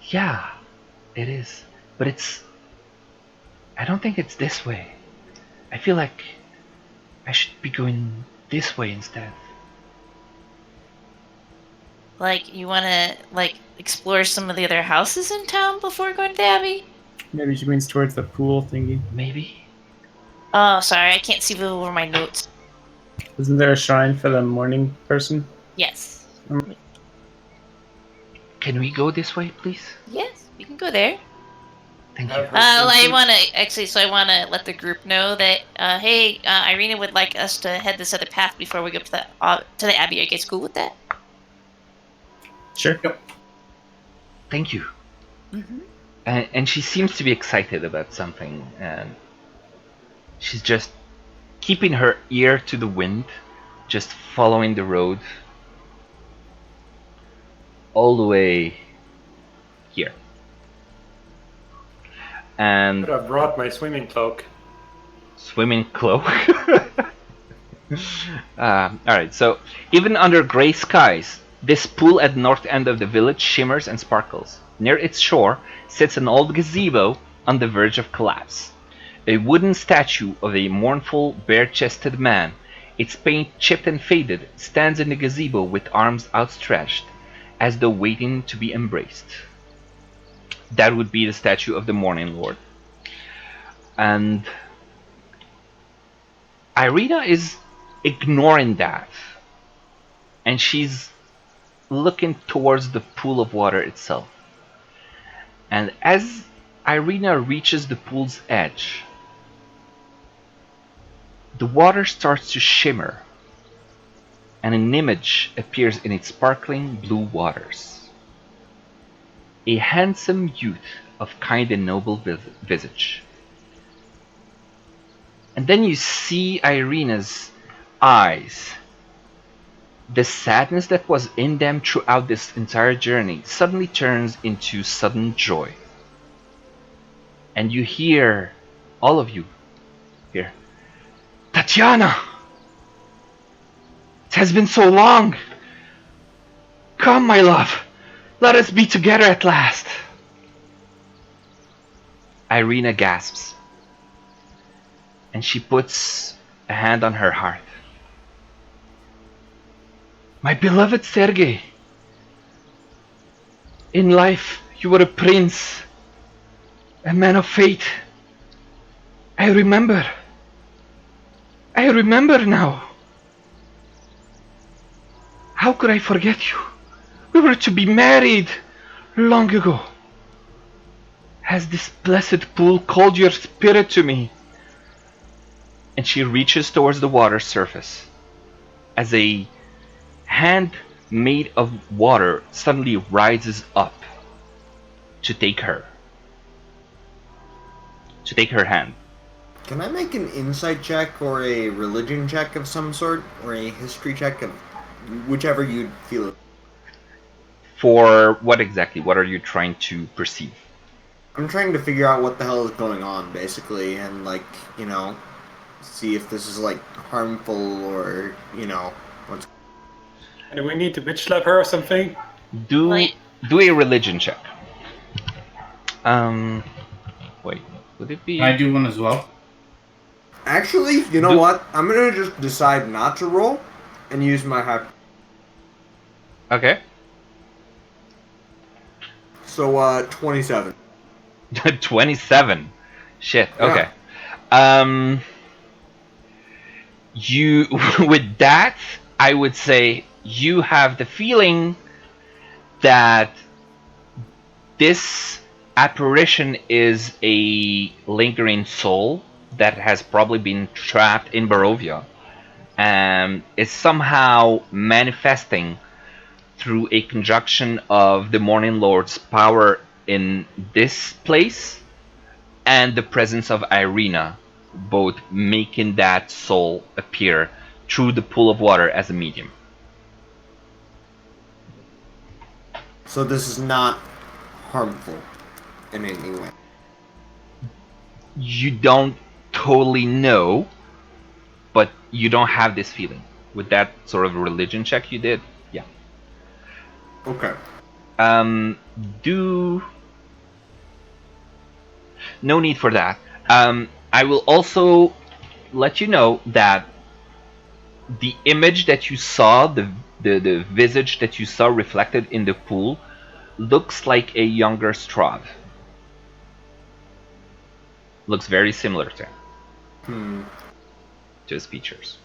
yeah, it is. But I don't think it's this way. I feel like I should be going this way instead. Like, you want to, explore some of the other houses in town before going to the Abbey? Maybe she means towards the pool thingy. Maybe. Oh, sorry, I can't see over my notes. Isn't there a shrine for the morning person? Yes. Can we go this way, please? Yes, we can go there. Thank you. I want to let the group know that, hey, Irina would like us to head this other path before we go to the Abbey. Are you guys cool with that? Sure. Thank you. Mm-hmm. And she seems to be excited about something, and she's just keeping her ear to the wind, just following the road all the way here. And Could have brought my swimming cloak. swimming cloak. Alright, so even under gray skies, this pool at the north end of the village shimmers and sparkles. Near its shore sits an old gazebo on the verge of collapse. A wooden statue of a mournful, bare-chested man its paint chipped and faded, stands in the gazebo with arms outstretched, as though waiting to be embraced. That would be the statue of the Morning Lord. And Irina is ignoring that. And she's looking towards the pool of water itself. And as Irina reaches the pool's edge, the water starts to shimmer, and an image appears in its sparkling blue waters. A handsome youth of kind and noble visage. And then you see Irina's eyes. The sadness that was in them throughout this entire journey suddenly turns into sudden joy. And you hear, all of you hear, Tatiana! It has been so long! Come, my love! Let us be together at last! Irina gasps, and she puts a hand on her heart. My beloved Sergei, in life you were a prince, a man of faith. I remember now. How could I forget you? We were to be married long ago. Has this blessed pool called your spirit to me? And she reaches towards the water surface as a hand made of water suddenly rises up to take her hand. Can I make an insight check or a religion check of some sort, or a history check of whichever you'd feel? For what exactly? What are you trying to perceive? I'm trying to figure out what the hell is going on, basically, and see if this is harmful or what's. And we need to bitch slap her or something? Do a religion check. Wait, would it be? Can I do one as well? Actually, you know what? I'm gonna just decide not to roll and use my hype. Okay. So 27. 27. Shit. Okay. You with that, I would say you have the feeling that this apparition is a lingering soul that has probably been trapped in Barovia and is somehow manifesting through a conjunction of the Morning Lord's power in this place and the presence of Irina, both making that soul appear through the pool of water as a medium. So this is not harmful in any way. You don't totally know, but you don't have this feeling. With that sort of religion check you did, yeah. Okay. No need for that. I will also let you know that the image that you saw, the visage that you saw reflected in the pool, looks like a younger Strahd. Looks very similar to him. To his features.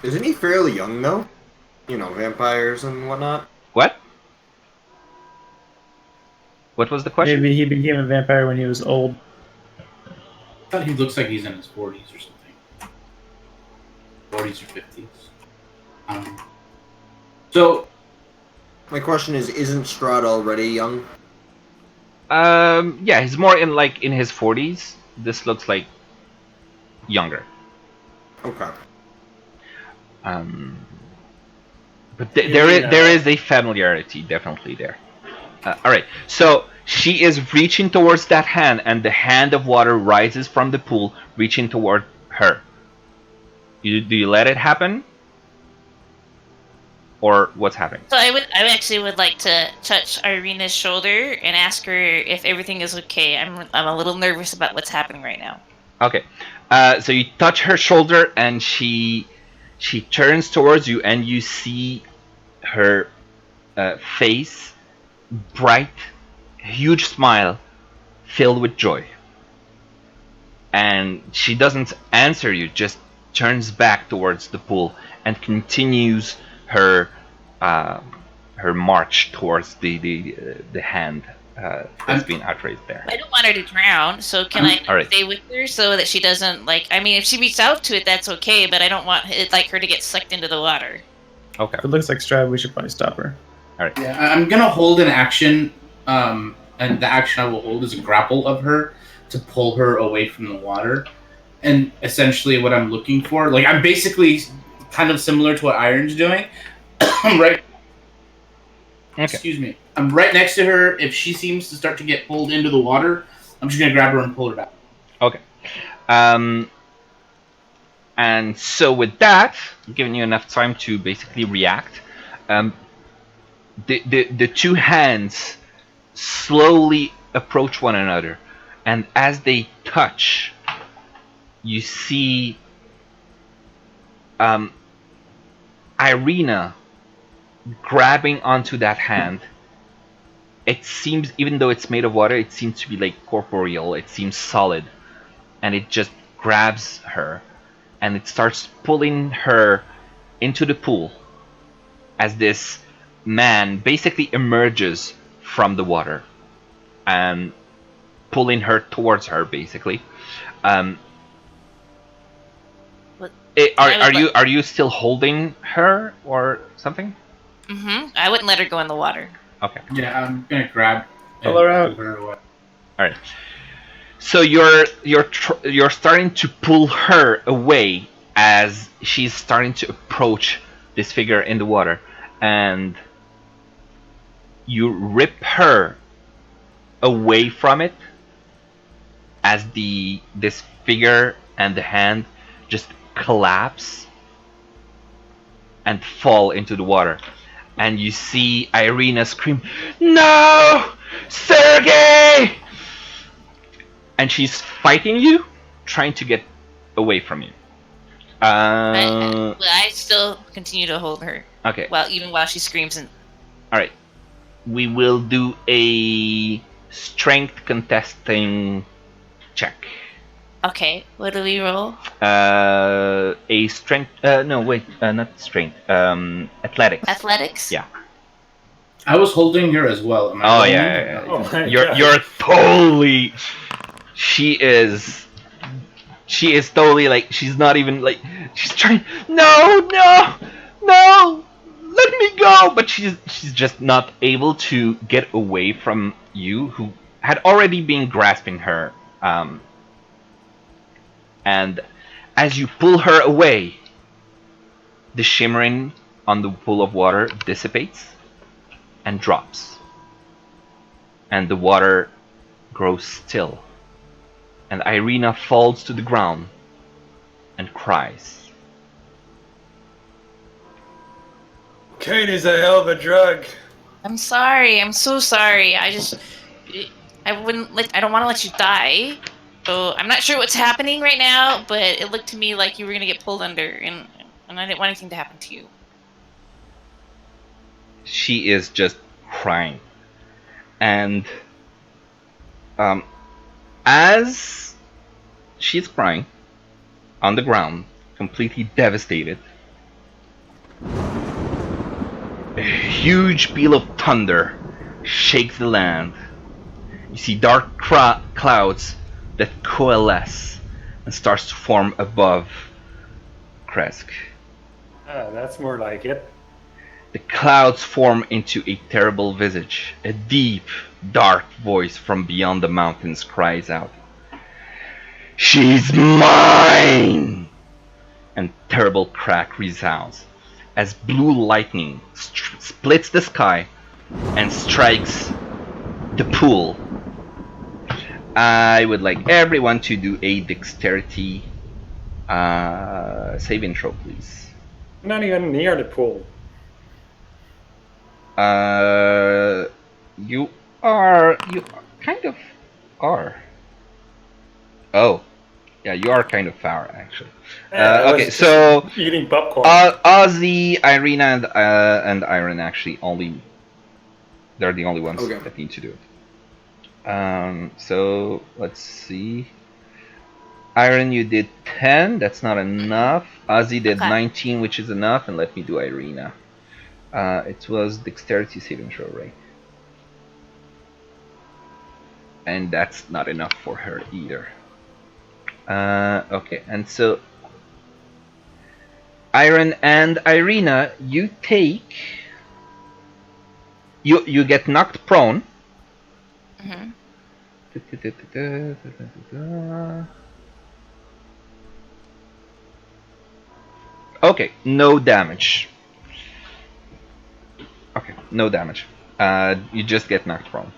Isn't he fairly young though? Vampires and whatnot. What? What was the question? Maybe he became a vampire when he was old. I thought he looks like he's in his 40s or something. 40s or 50s. So, my question is, isn't Strahd already young? Yeah, he's more in his 40s. This looks like younger. Okay. But there is a familiarity definitely there. All right, so she is reaching towards that hand, and the hand of water rises from the pool, reaching toward her. Do you let it happen, or what's happening? So I actually would like to touch Irina's shoulder and ask her if everything is okay. I'm a little nervous about what's happening right now. Okay. So you touch her shoulder, and she turns towards you, and you see her face, bright, huge smile, filled with joy. And she doesn't answer you, just turns back towards the pool and continues her uh, her march towards the hand that's been outraised there. I don't want her to drown, so can I All right. stay with her so that she doesn't like? I mean, if she reaches out to it, that's okay, but I don't want it like her to get sucked into the water. Okay. If it looks like Strahd, we should probably stop her. All right. Yeah, I'm gonna hold an action, and the action I will hold is a grapple of her to pull her away from the water. And essentially, what I'm looking for, like, I'm basically kind of similar to what Iron's doing. I'm right. Okay. Excuse me. I'm right next to her. If she seems to start to get pulled into the water, I'm just gonna grab her and pull her back. Okay. And so with that, giving you enough time to basically react, the two hands slowly approach one another, and as they touch, you see Irina grabbing onto that hand. It seems, even though it's made of water, it seems to be like corporeal. It seems solid, and it just grabs her, and it starts pulling her into the pool as this man basically emerges from the water and pulling her towards her, basically. Are you still holding her or something? I wouldn't let her go in the water. Okay. Yeah, I'm gonna grab Pull her out. pull her away. All right. So you're starting to pull her away as she's starting to approach this figure in the water, and you rip her away from it as this figure and the hand just collapse and fall into the water. And you see Irina scream, "No! Sergey!" And she's fighting you, trying to get away from you. But I still continue to hold her. Okay. Well, even while she screams and. All right. We will do a strength contesting check. Okay, what do we roll? A strength. No, wait. Not strength. Athletics. Athletics. Yeah. I was holding her as well. Am I Oh rolling? yeah. Oh my You're God. you're totally. She is totally like, she's not even like, she's trying. No, let me go. But she's just not able to get away from you, who had already been grasping her. And as you pull her away, the shimmering on the pool of water dissipates and drops, and the water grows still, and Irina falls to the ground and cries. Kate is a hell of a drug. I'm sorry. I'm so sorry. I don't want to let you die. So I'm not sure what's happening right now, but it looked to me like you were gonna get pulled under, and I didn't want anything to happen to you. She is just crying, and as she's crying on the ground, completely devastated, a huge peal of thunder shakes the land. You see dark clouds that coalesce and starts to form above Krezk. That's more like it. The clouds form into a terrible visage. A deep, dark voice from beyond the mountains cries out, "She's mine!" And terrible crack resounds as blue lightning splits the sky and strikes the pool. I would like everyone to do a dexterity saving throw, please. Not even near the pool. You kind of are. Oh, Yeah, you are kind of far, actually. Yeah, I was Okay, just so eating popcorn. Ozzy, Irina, and Iron actually they're the only ones Okay. that need to do it. So let's see. Iron, you did 10. That's not enough. Ozzy did Okay. 19, which is enough. And let me do Irina. It was dexterity saving throw, right? And that's not enough for her either. Okay, and so Iron and Irina, you get knocked prone. Hmm. Okay, no damage. Okay, no damage. You just get knocked prone.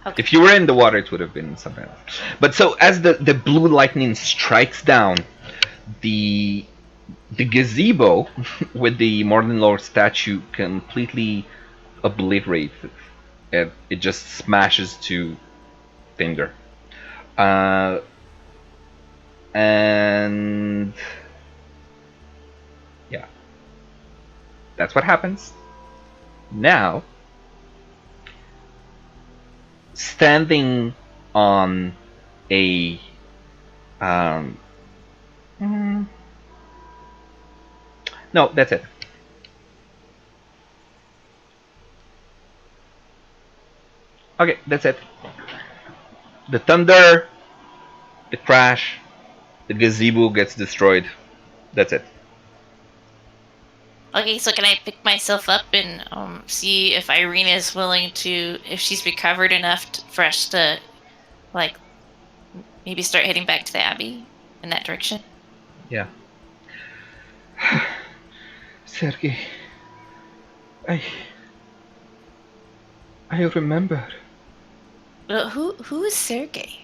Okay. If you were in the water, it would have been something else. But so as the blue lightning strikes down, the gazebo with the Morning Lord statue completely obliterated. It just smashes to tinder. And yeah, that's what happens. Now, standing on a no, that's it. Okay, that's it. The thunder, the crash, the gazebo gets destroyed. That's it. Okay, so can I pick myself up and see if Irina is willing to, if she's recovered enough for us to, like, maybe start heading back to the Abbey in that direction? Yeah. Sergey, I remember. Well, who is Sergey?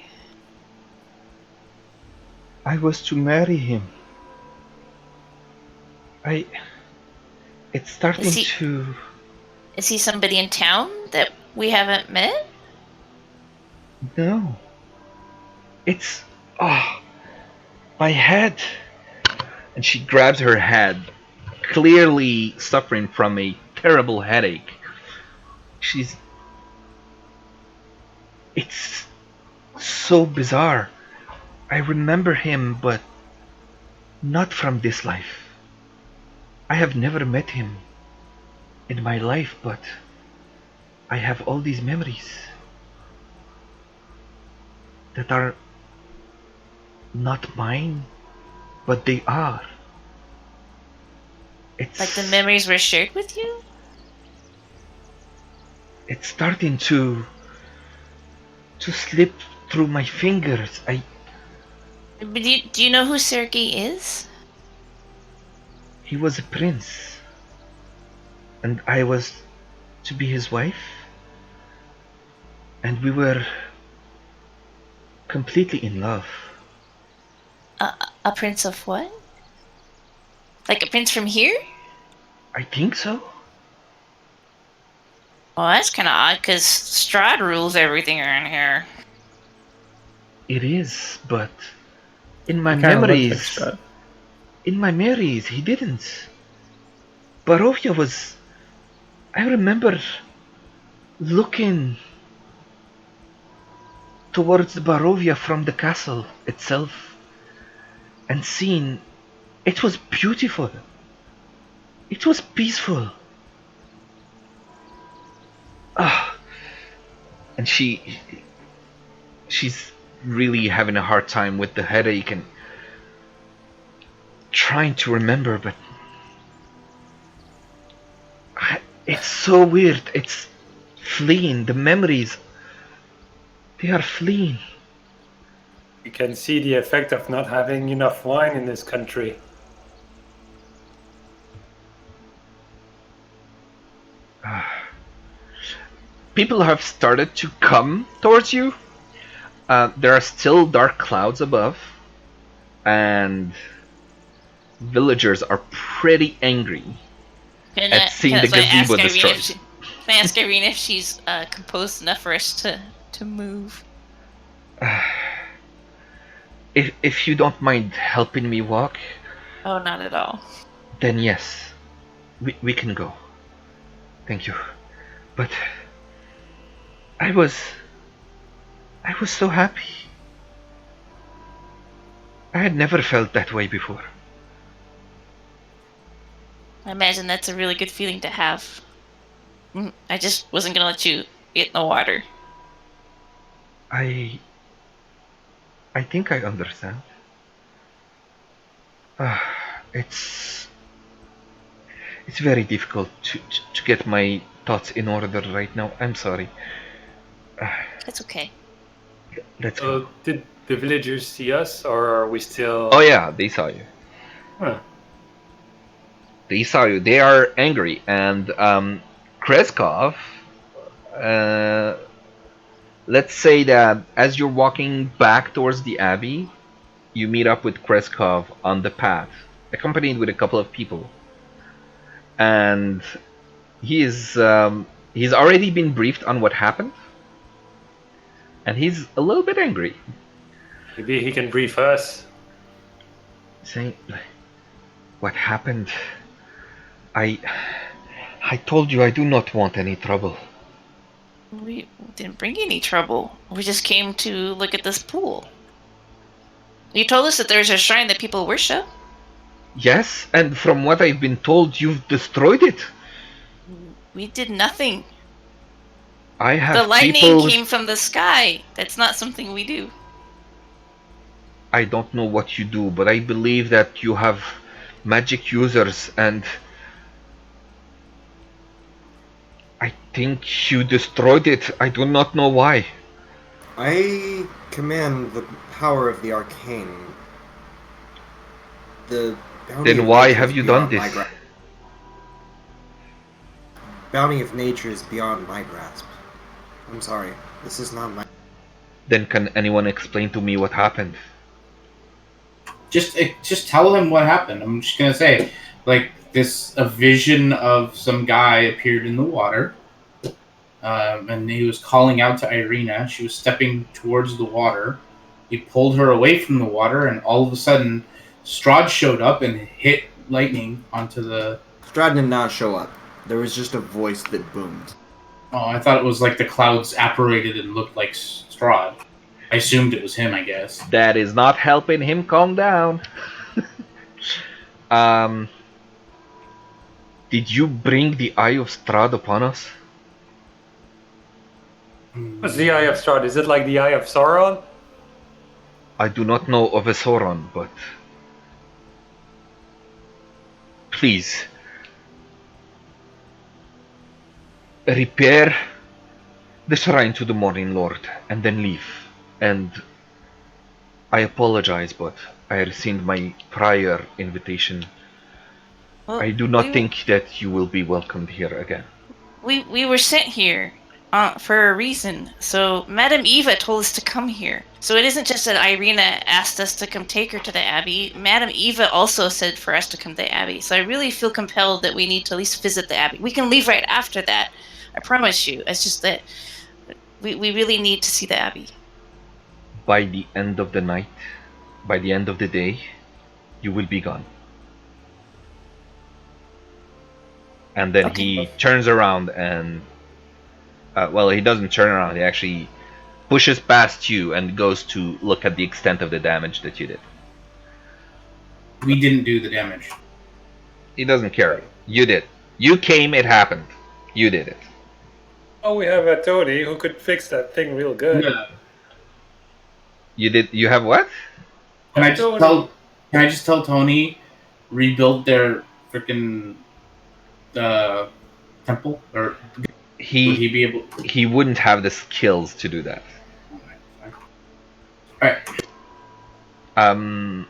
I was to marry him. It's starting Is he- to. Is he somebody in town that we haven't met? No. It's. My head. And she grabs her head, clearly suffering from a terrible headache. It's so bizarre. I remember him, but not from this life. I have never met him in my life, but I have all these memories that are not mine, but they are. It's Like the memories were shared with you? It's starting to slip through my fingers. But do you know who Sergey is? He was a prince, and I was to be his wife, and we were completely in love. A prince of what? Like a prince from here? I think so. Well, that's kind of odd because Strahd rules everything around here. It is, but in my He kind of looked like memories, Strahd. he didn't. Barovia was. I remember looking towards Barovia from the castle itself and seeing it was beautiful. It was peaceful. And she's really having a hard time with the headache and trying to remember, but it's so weird. It's fleeing. The memories, they are fleeing. You can see the effect of not having enough wine in this country. People have started to come towards you. There are still dark clouds above, and villagers are pretty angry at seeing the gazebo destroyed. Can I ask Irina if she's composed enough for us to move? If you don't mind helping me walk, Oh, not at all. then yes, we can go. Thank you. But I was I was so happy. I had never felt that way before. I imagine that's a really good feeling to have. I just wasn't gonna let you get in the water. I think I understand. It's very difficult to get my thoughts in order right now. I'm sorry. It's okay. Let's go. Did the villagers see us, or are we still? Oh yeah, they saw you. Huh. They saw you. They are angry, and Krezkov. Let's say that as you're walking back towards the abbey, you meet up with Krezkov on the path, accompanied with a couple of people, and he's already been briefed on what happened, and he's a little bit angry, Maybe he can brief us. saying, "What happened? I told you I do not want any trouble." We didn't bring any trouble. We just came to look at this pool. You told us that there's a shrine that people worship. Yes, and from what I've been told, you've destroyed it. We did nothing. I have The lightning people. came from the sky. That's not something we do. I don't know what you do, but I believe that you have magic users, and I think you destroyed it. I do not know why. I command the power of the arcane. The bounty Then of why nature have is you done beyond my this? grasp. Bounty of nature is beyond my grasp. I'm sorry. This is not my. Then can anyone explain to me what happened? Just tell him what happened. I'm just gonna say, like a vision of some guy appeared in the water, and he was calling out to Irina. She was stepping towards the water. He pulled her away from the water, and all of a sudden, Strahd showed up and hit lightning onto the. Strahd did not show up. There was just a voice that boomed. Oh, I thought it was like the clouds apparated and looked like Strahd. I assumed it was him, I guess. That is not helping him calm down. Did you bring the Eye of Strahd upon us? What's the Eye of Strahd? Is it like the Eye of Sauron? I do not know of a Sauron, but please repair the shrine to the Morning Lord and then leave. And I apologize, but I rescind my prior invitation. Well, I do not think that you will be welcomed here again. We were sent here for a reason. So Madame Eva told us to come here. So it isn't just that Irina asked us to come take her to the Abbey. Madame Eva also said for us to come to the Abbey. So I really feel compelled that we need to at least visit the Abbey. We can leave right after that. I promise you. It's just that we really need to see the Abbey. By the end of the night, by the end of the day, you will be gone. And then he turns around and, well, he doesn't turn around. He actually pushes past you and goes to look at the extent of the damage that you did. We didn't do the damage. He doesn't care. You did. You came, it happened. You did it. Oh, we have a Tony who could fix that thing real good. Yeah. You did. You have what? Can I just tell Tony rebuild their freaking temple, or would he be able? He wouldn't have the skills to do that. All right.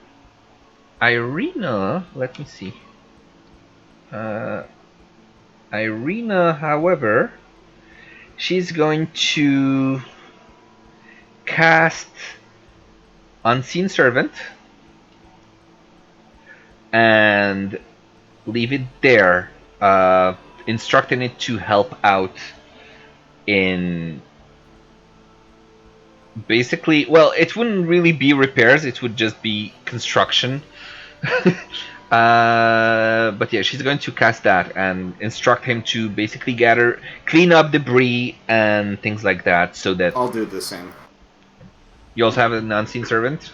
Irina, let me see. Irina, however, she's going to cast Unseen Servant and leave it there, instructing it to help out in basically, well, it wouldn't really be repairs. It would just be construction. But yeah, she's going to cast that and instruct him to basically clean up debris and things like that, so that I'll do the same. you also have an unseen servant.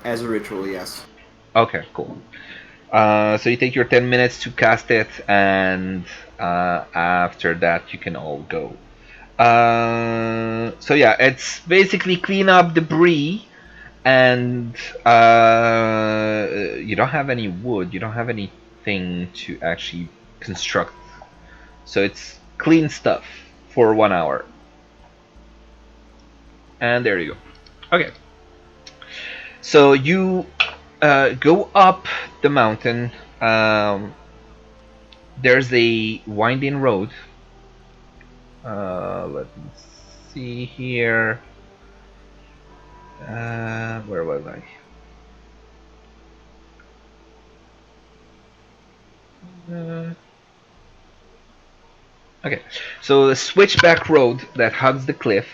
As a ritual, yes. Okay, cool. So you take your 10 minutes to cast it, and after that you can all go. So yeah, it's basically clean up debris, and you don't have any wood, you don't have anything to actually construct. So it's clean stuff for 1 hour. And there you go. Okay. So you go up the mountain. There's a winding road. Let me see here. Where was I? Okay, so the switchback road that hugs the cliff.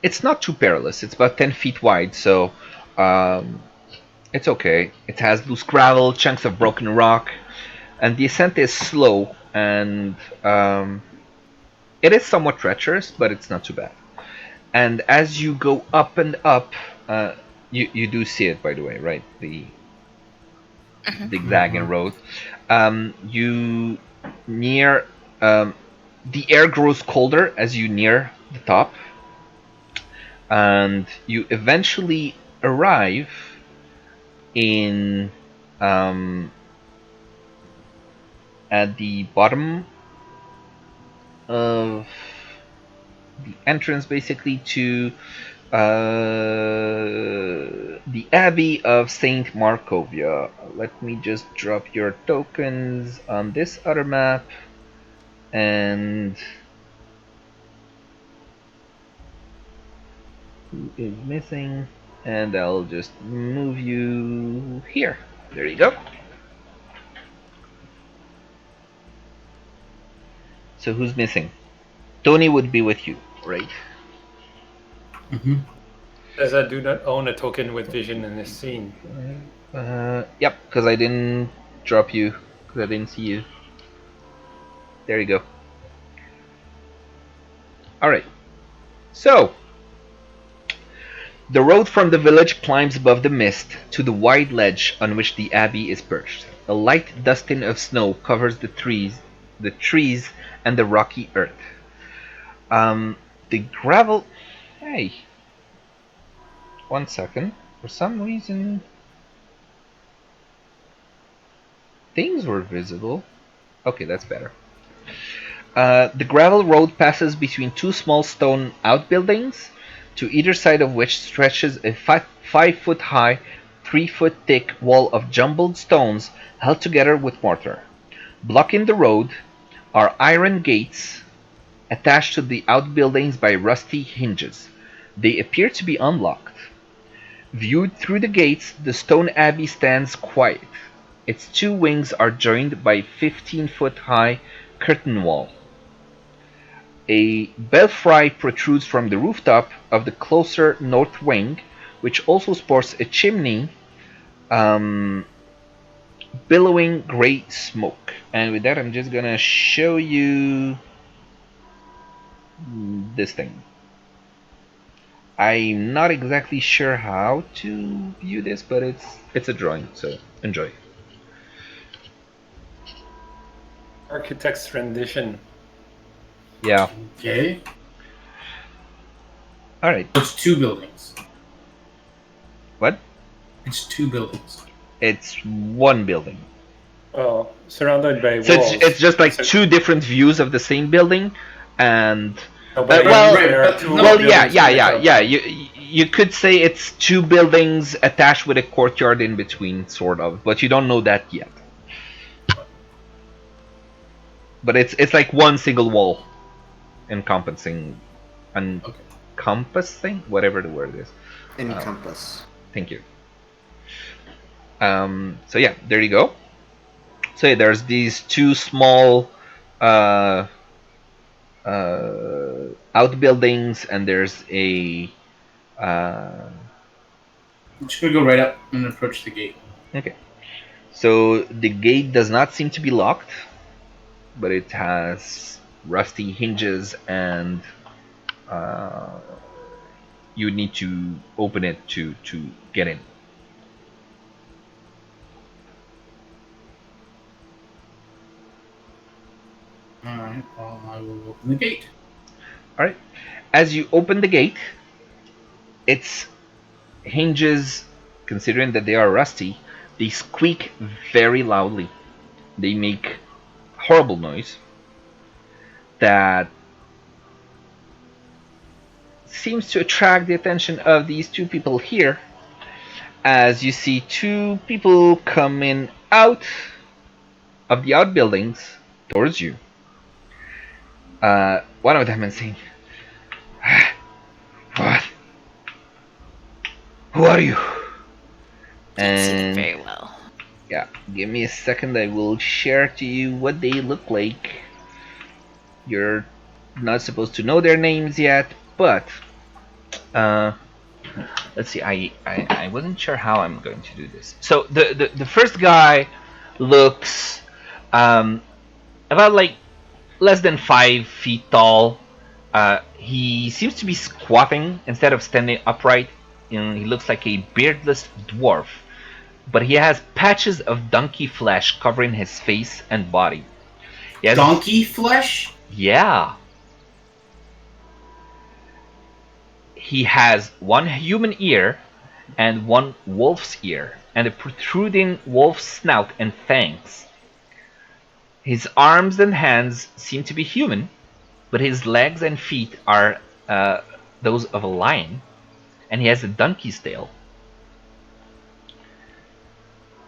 It's not too perilous. It's about 10 feet wide, so it's okay. It has loose gravel, chunks of broken rock, and the ascent is slow, and it is somewhat treacherous, but it's not too bad. And as you go up and up, you do see it, by the way, right? The zigzagging road. You near the air grows colder as you near the top, and you eventually arrive in at the bottom of the entrance, basically, to the Abbey of Saint Markovia. Let me just drop your tokens on this other map, and who is missing? And I'll just move you here. There you go. So who's missing? Tony would be with you, right? Mm-hmm. As I do not own a token with vision in this scene. Yep, because I didn't drop you, because I didn't see you. There you go. Alright. So, the road from the village climbs above the mist to the wide ledge on which the abbey is perched. A light dusting of snow covers the trees and the rocky earth. The gravel... Hey. 1 second. For some reason... things were visible. Okay, that's better. The gravel road passes between two small stone outbuildings, to either side of which stretches a 5-foot high, 3-foot thick wall of jumbled stones held together with mortar. Blocking the road are iron gates attached to the outbuildings by rusty hinges. They appear to be unlocked. Viewed through the gates, the stone abbey stands quiet. Its two wings are joined by a 15-foot high curtain wall. A belfry protrudes from the rooftop of the closer north wing, which also sports a chimney billowing grey smoke. And with that, I'm just gonna show you this thing. I'm not exactly sure how to view this, but it's a drawing, so enjoy. Architect's rendition. Yeah. Okay. Alright. It's 2 buildings. What? It's 2 buildings. It's 1 building. Oh, surrounded by So walls. it's just like So- 2 different views of the same building, and No, but well, there are but two no, well, buildings yeah. in the You could say it's 2 buildings attached with a courtyard in between, sort of, but you don't know that yet. But it's like 1 single wall, encompassing, whatever the word is. Encompass. Thank you. So yeah, there you go. So yeah, there's these 2 small outbuildings, and there's a. I'm just gonna go right up and approach the gate. Okay. So the gate does not seem to be locked, but it has rusty hinges, and you need to open it to get in. Alright, well, I will open the gate. All right. As you open the gate, its hinges, considering that they are rusty, they squeak very loudly. They make horrible noise that seems to attract the attention of these two people here, as you see two people coming out of the outbuildings towards you. One of them is saying, "What? Who are you?" Can't see them And very well. yeah, give me a second. I will share to you what they look like. You're not supposed to know their names yet, but let's see. I wasn't sure how I'm going to do this. So the first guy looks about like less than 5 feet tall. He seems to be squatting instead of standing upright. He looks like a beardless dwarf, but he has patches of donkey flesh covering his face and body. Donkey flesh? Yeah. He has one human ear and one wolf's ear, and a protruding wolf's snout and fangs. His arms and hands seem to be human, but his legs and feet are those of a lion, and he has a donkey's tail.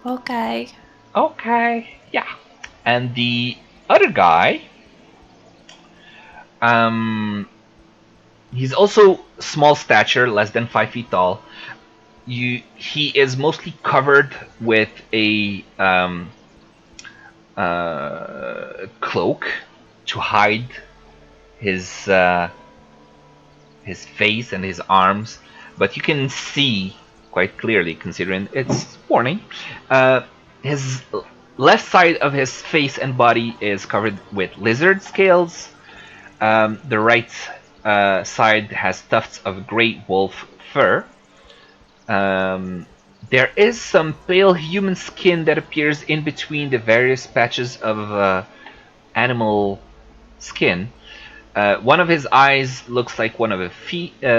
Okay. Okay, yeah. And the other guy, he's also small stature, less than 5 feet tall. He is mostly covered with a cloak to hide his face and his arms, but you can see quite clearly, considering it's morning. His left side of his face and body is covered with lizard scales. The right side has tufts of great wolf fur. There is some pale human skin that appears in between the various patches of animal skin. One of his eyes looks like one of a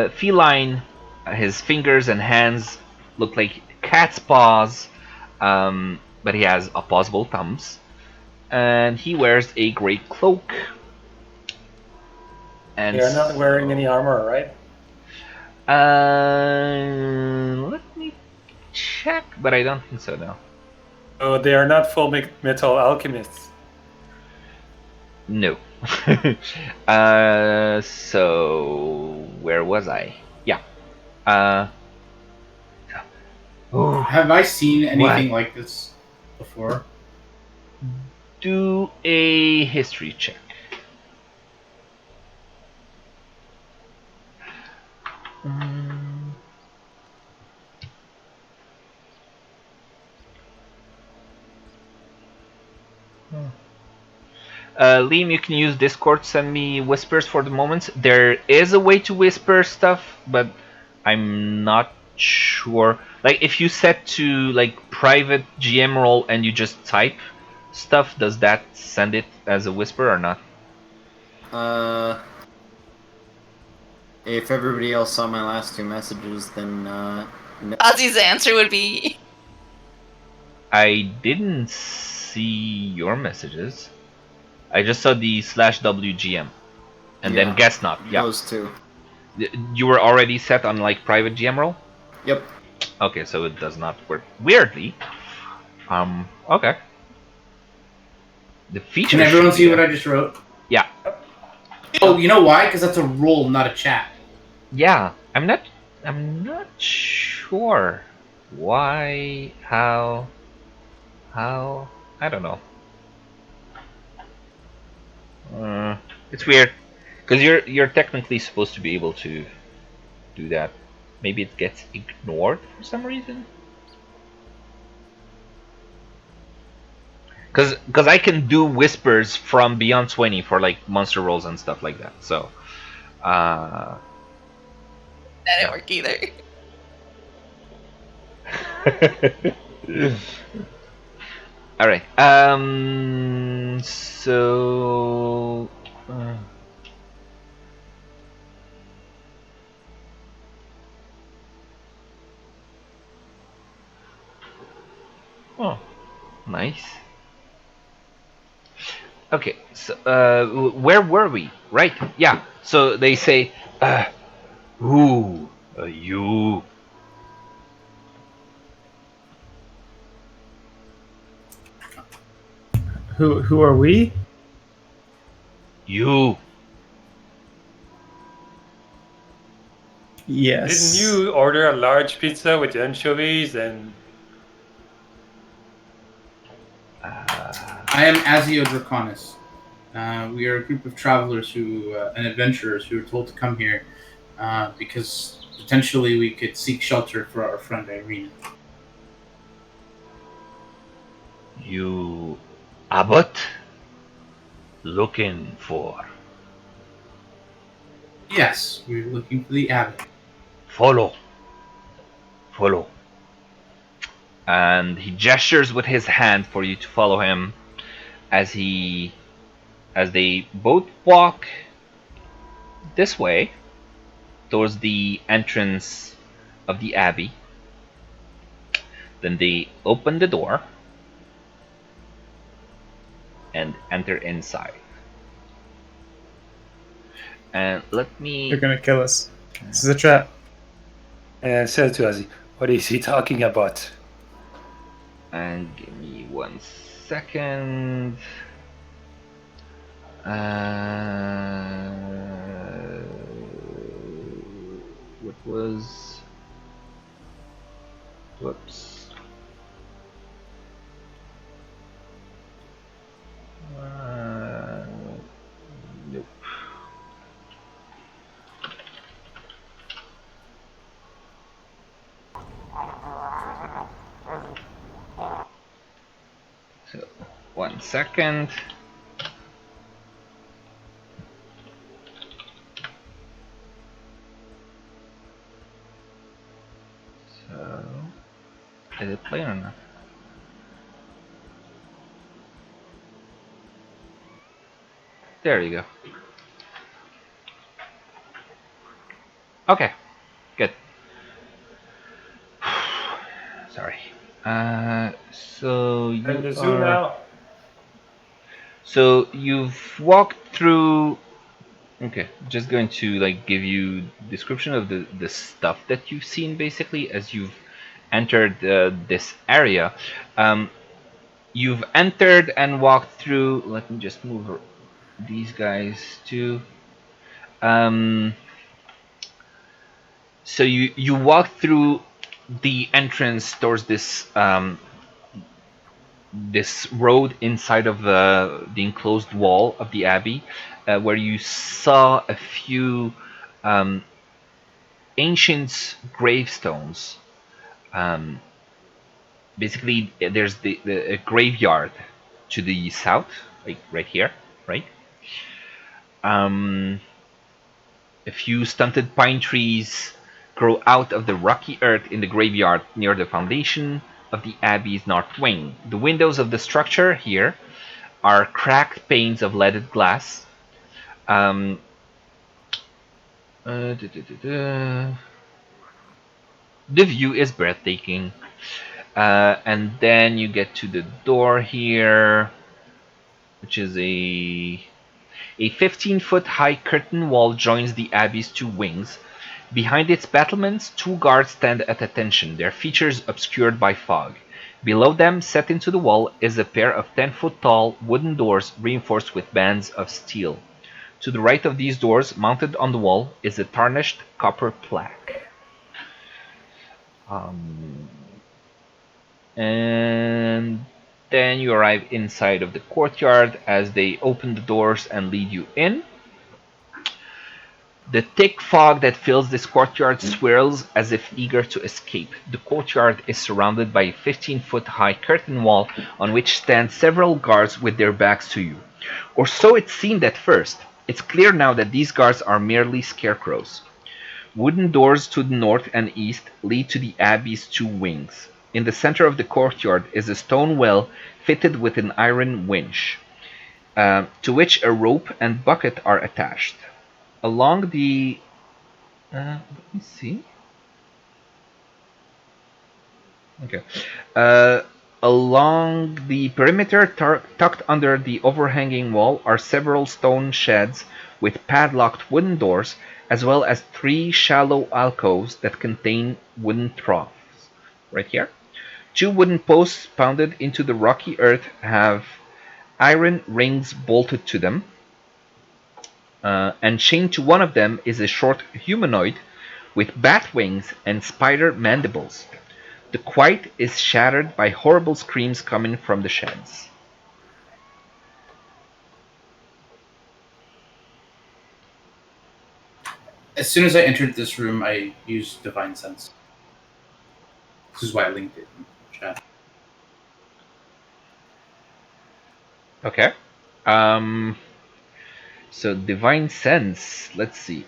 feline. His fingers and hands look like cat's paws, but he has opposable thumbs. And he wears a gray cloak. And They are not wearing any armor, right? Let me check, but I don't think so now. Oh, they are not full metal alchemists. No. So where was I? Yeah. Have I seen anything like this before? Do a history check. Liam, you can use Discord. Send me whispers for the moment. There is a way to whisper stuff, but I'm not sure. Like, if you set to like private GM role and you just type stuff, does that send it as a whisper or not? If everybody else saw my last two messages, then no. Ozzy's answer would be I didn't see your messages. I just saw the /WGM and then guess not. Yeah, Those two. you were already set on like private GM role. Yep. Okay, so it does not work. Weirdly. Okay. The feature. Can everyone see what I just wrote? Yeah. Oh, you know why? Because that's a roll, not a chat. Yeah. I'm not sure why, how. I don't know. It's weird. Because you're technically supposed to be able to do that. Maybe it gets ignored for some reason. Because I can do whispers from beyond 20 for like monster rolls and stuff like that. So That didn't yeah. work either. All right. So. Oh, nice. Okay. So, where were we? Right. Yeah. So they say, "Who are you?" Who are we? You. Yes. Didn't you order a large pizza with anchovies and? I am Azio Draconis. We are a group of travelers and adventurers who were told to come here because potentially we could seek shelter for our friend Irina. You. Abbot? Looking for. Yes, we're looking for the abbot. Follow. Follow. And he gestures with his hand for you to follow him as they both walk this way towards the entrance of the abbey. Then they open the door and enter inside. And let me. They're gonna kill us. This is a trap. And I said to Ozzy, "What is he talking about?" And give me 1 second. What was? Whoops. Nope. So 1 second. So is it playing or not? There you go. Okay, good. Sorry. So And you the zoo are. now. So you've walked through. Okay, just going to like give you description of the stuff that you've seen basically as you've entered this area. You've entered and walked through. Let me just move these guys too. Um, so you walk through the entrance towards this road inside of the enclosed wall of the abbey, where you saw a few um, ancient gravestones. Um, Basically, there's a graveyard to the south, like right here, right? Um, a few stunted pine trees grow out of the rocky earth in the graveyard near the foundation of the abbey's north wing. The windows of the structure here are cracked panes of leaded glass. Um, uh, da, da, da, da. The view is breathtaking. And then you get to the door here, which is a 15-foot high curtain wall joins the abbey's two wings. Behind its battlements, two guards stand at attention, their features obscured by fog. Below them, set into the wall, is a pair of 10-foot tall wooden doors reinforced with bands of steel. To the right of these doors, mounted on the wall, is a tarnished copper plaque. And then you arrive inside of the courtyard as they open the doors and lead you in. The thick fog that fills this courtyard swirls as if eager to escape. The courtyard is surrounded by a 15-foot-high curtain wall on which stand several guards with their backs to you. Or so it seemed at first. It's clear now that these guards are merely scarecrows. Wooden doors to the north and east lead to the abbey's two wings. In the center of the courtyard is a stone well fitted with an iron winch, to which a rope and bucket are attached. Along the let me see. Okay. Uh, Along the perimeter, tucked under the overhanging wall, are several stone sheds with padlocked wooden doors, as well as 3 shallow alcoves that contain wooden troughs. Right here. 2 wooden posts pounded into the rocky earth have iron rings bolted to them, and chained to one of them is a short humanoid with bat wings and spider mandibles. The quiet is shattered by horrible screams coming from the sheds. As soon as I entered this room, I used Divine Sense. This is why I linked it in chat. Okay. So divine sense. Let's see.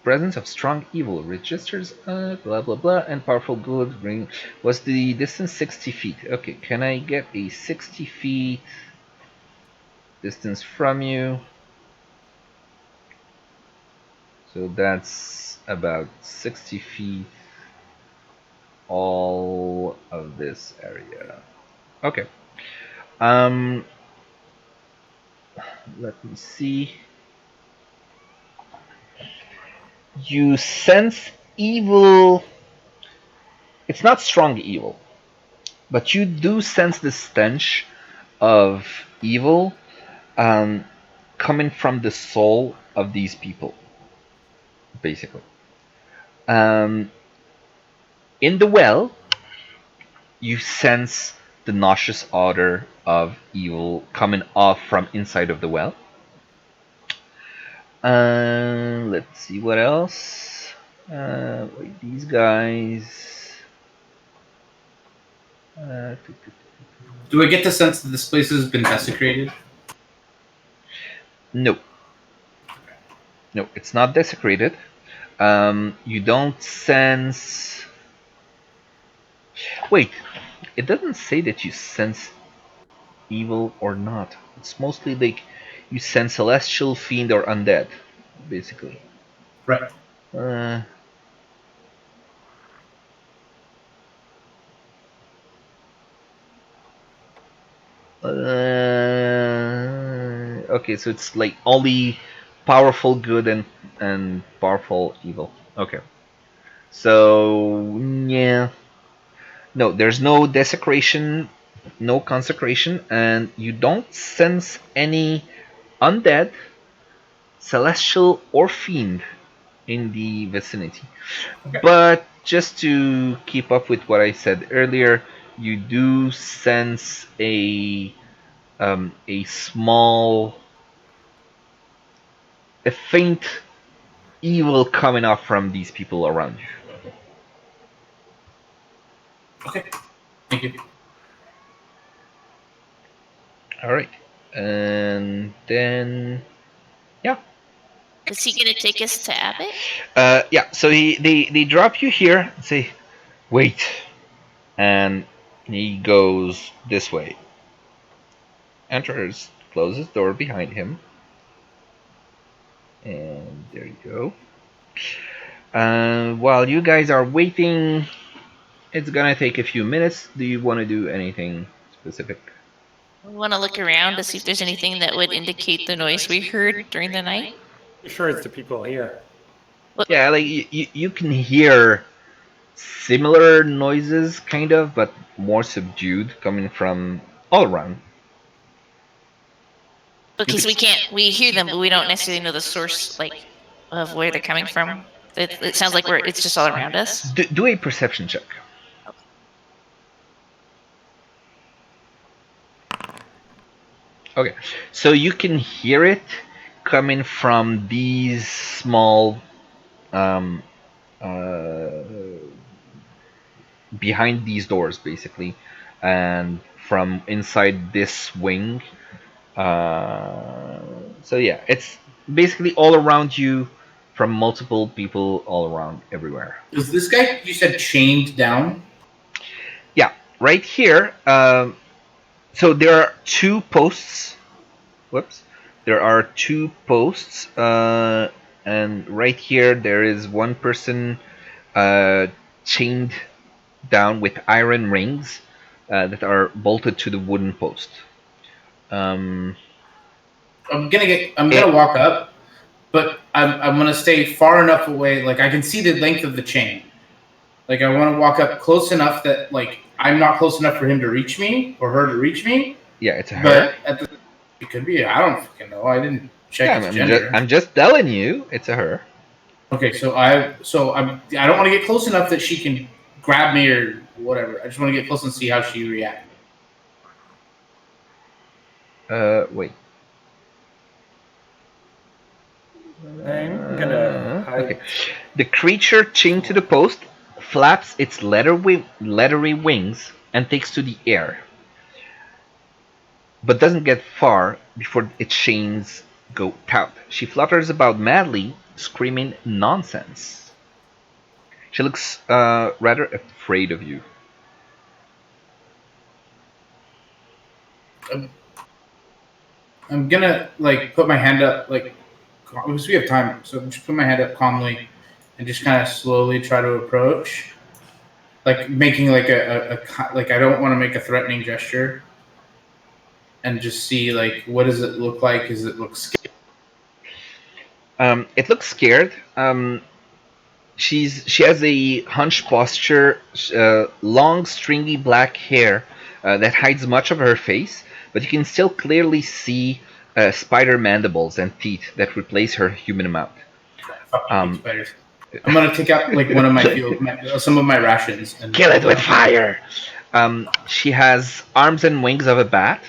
Presence of strong evil registers blah blah blah and powerful good ring. Was the distance 60 feet? Okay, can I get a 60 feet distance from you? So that's about 60 feet all of this area. Okay. Let me see. You sense evil. It's not strong evil, but you do sense the stench of evil coming from the soul of these people, basically. Um, in the well, you sense the nauseous odor of evil coming off from inside of the well. Let's see what else. Wait, these guys. Do I get the sense that this place has been desecrated? No. No, it's not desecrated. You don't sense. Wait, it doesn't say that you sense evil or not. It's mostly like you sense celestial, fiend, or undead, basically. Right. Okay, so it's like only powerful good and powerful evil. Okay. So yeah. No, there's no desecration, no consecration, and you don't sense any undead, celestial, or fiend in the vicinity. Okay. But just to keep up with what I said earlier, you do sense a small, a faint evil coming off from these people around you. Okay. Thank you. All right, and then yeah. Is he going to take us to Abbott? Yeah. So they drop you here and say, wait, and he goes this way. Enters, closes door behind him, and there you go. While you guys are waiting, it's gonna take a few minutes. Do you want to do anything specific? We want to look around to see if there's anything that would indicate the noise we heard during the night. I'm sure it's the people here. Yeah, like you can hear similar noises, kind of, but more subdued, coming from all around. Because we hear them, but we don't necessarily know the source, like, of where they're coming from. It sounds like it's just all around us. Do a perception check. Okay, so you can hear it coming from these small um, uh, behind these doors, basically, and from inside this wing. So yeah, it's basically all around you, from multiple people all around everywhere. Is this guy you said chained down? Yeah, right here. So there are two posts. Whoops. There are two posts, and right here there is one person chained down with iron rings that are bolted to the wooden post. Um, I'm gonna it, walk up, but I'm gonna stay far enough away. Like I can see the length of the chain. Like I want to walk up close enough that like I'm not close enough for him to reach me or her to reach me. yeah, it's a her. But at the it could be. I don't fucking know. I didn't check Yeah, its gender. I'm just telling you, it's a her. Okay, I don't want to get close enough that she can grab me or whatever. I just want to get close and see how she reacts. Wait. I'm gonna hide. Okay. The creature chained to the post flaps its leathery wings and takes to the air, but doesn't get far before its chains go taut. She flutters about madly, screaming nonsense. She looks rather afraid of you. I'm, I'm gonna like put my hand up like because we have time, so just put my hand up calmly and just kind of slowly try to approach, like making like like I don't want to make a threatening gesture, and just see like what does it look like? Does it look scary? It looks scared. She has a hunched posture, long stringy black hair that hides much of her face, but you can still clearly see spider mandibles and teeth that replace her human mouth. Fucking hate Um, spiders. I'm gonna take out like one of some of my rations and Kill it with fire. She has arms and wings of a bat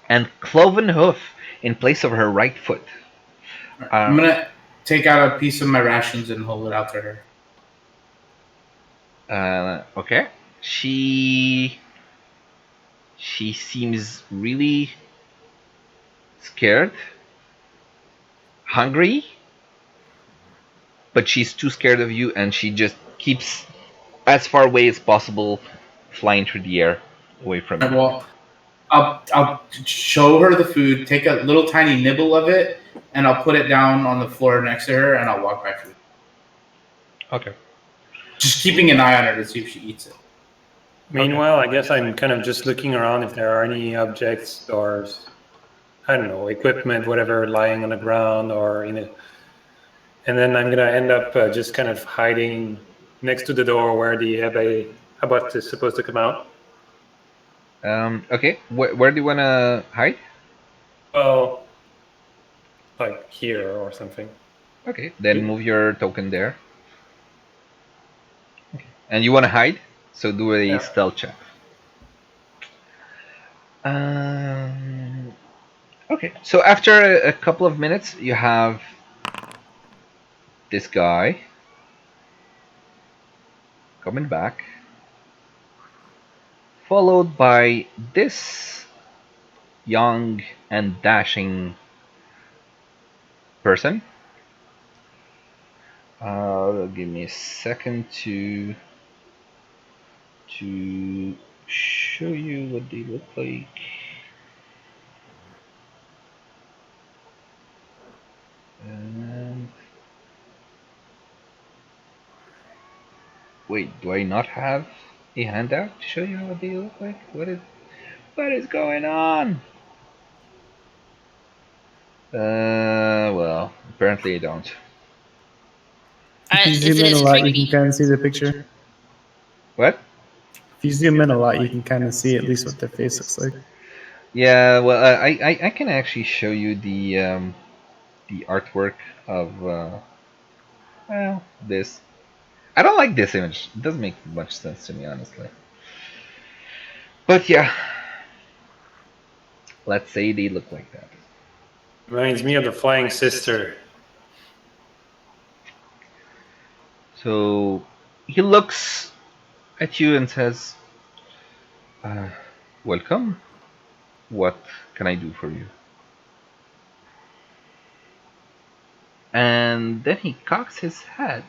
and cloven hoof in place of her right foot. I'm gonna take out a piece of my rations and hold it out to her. Okay. She seems really scared, hungry, but she's too scared of you, and she just keeps as far away as possible, flying through the air away from you. Well, I'll show her the food, take a little tiny nibble of it, and I'll put it down on the floor next to her, and I'll walk back to her. Okay. Just keeping an eye on her to see if she eats it. Meanwhile, I guess I'm kind of just looking around if there are any objects or, I don't know, equipment, whatever, lying on the ground or in it. And then I'm gonna end up just kind of hiding next to the door where the abbot is supposed to come out. Okay. Where do you want to hide? Well, like here or something. Okay. Then move your token there. Okay. And you want to hide? So do a Yeah. stealth check. Okay. So after a couple of minutes, you have this guy coming back, followed by this young and dashing person. Give me a second to show you what they look like. And wait, do I not have a handout to show you what they look like? What is going on? Well, apparently I don't. If you Is zoom it in a as lot, you creepy? can kind of see the picture. What? If you zoom in a lot, you can kind of see at least what their face looks like. Yeah, well, I can actually show you the artwork of well, this. I don't like this image. It doesn't make much sense to me, honestly. But yeah, let's say they look like that. Reminds me of the Flying Sister. So he looks at you and says, "Welcome. What can I do for you?" And then he cocks his head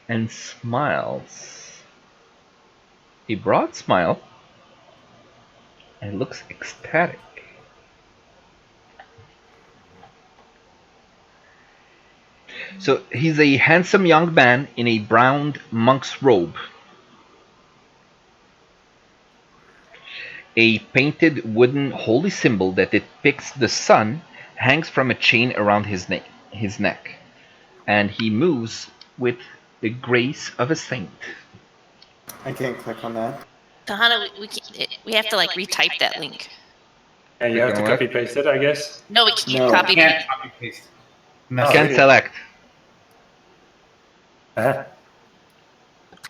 and smiles. A broad smile and looks ecstatic. So he's a handsome young man in a brown monk's robe. A painted wooden holy symbol that depicts the sun hangs from a chain around his neck, and he moves with the grace of a saint. I can't click on that. Tahana, we have to like retype that link. Yeah, you have to copy paste it, I guess. No, you No. copy. Can't copy paste. Oh, Can't really? select.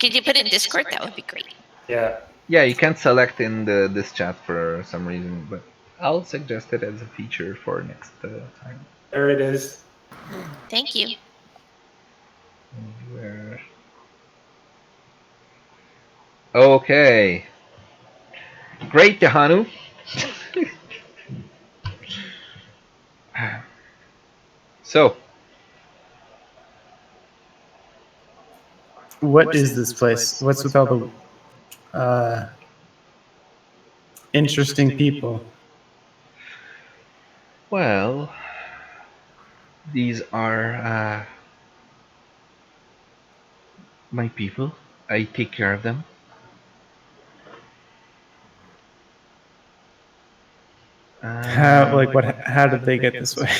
Could you put it in Discord? That would be great. Yeah. Yeah, you can't select in this chat for some reason, but I'll suggest it as a feature for next time. There it is. Thank you. Where? Okay. Great, Tahanu. So, What is this place? What's with all the interesting people? well, these are my people. I take care of them. How did they get this way?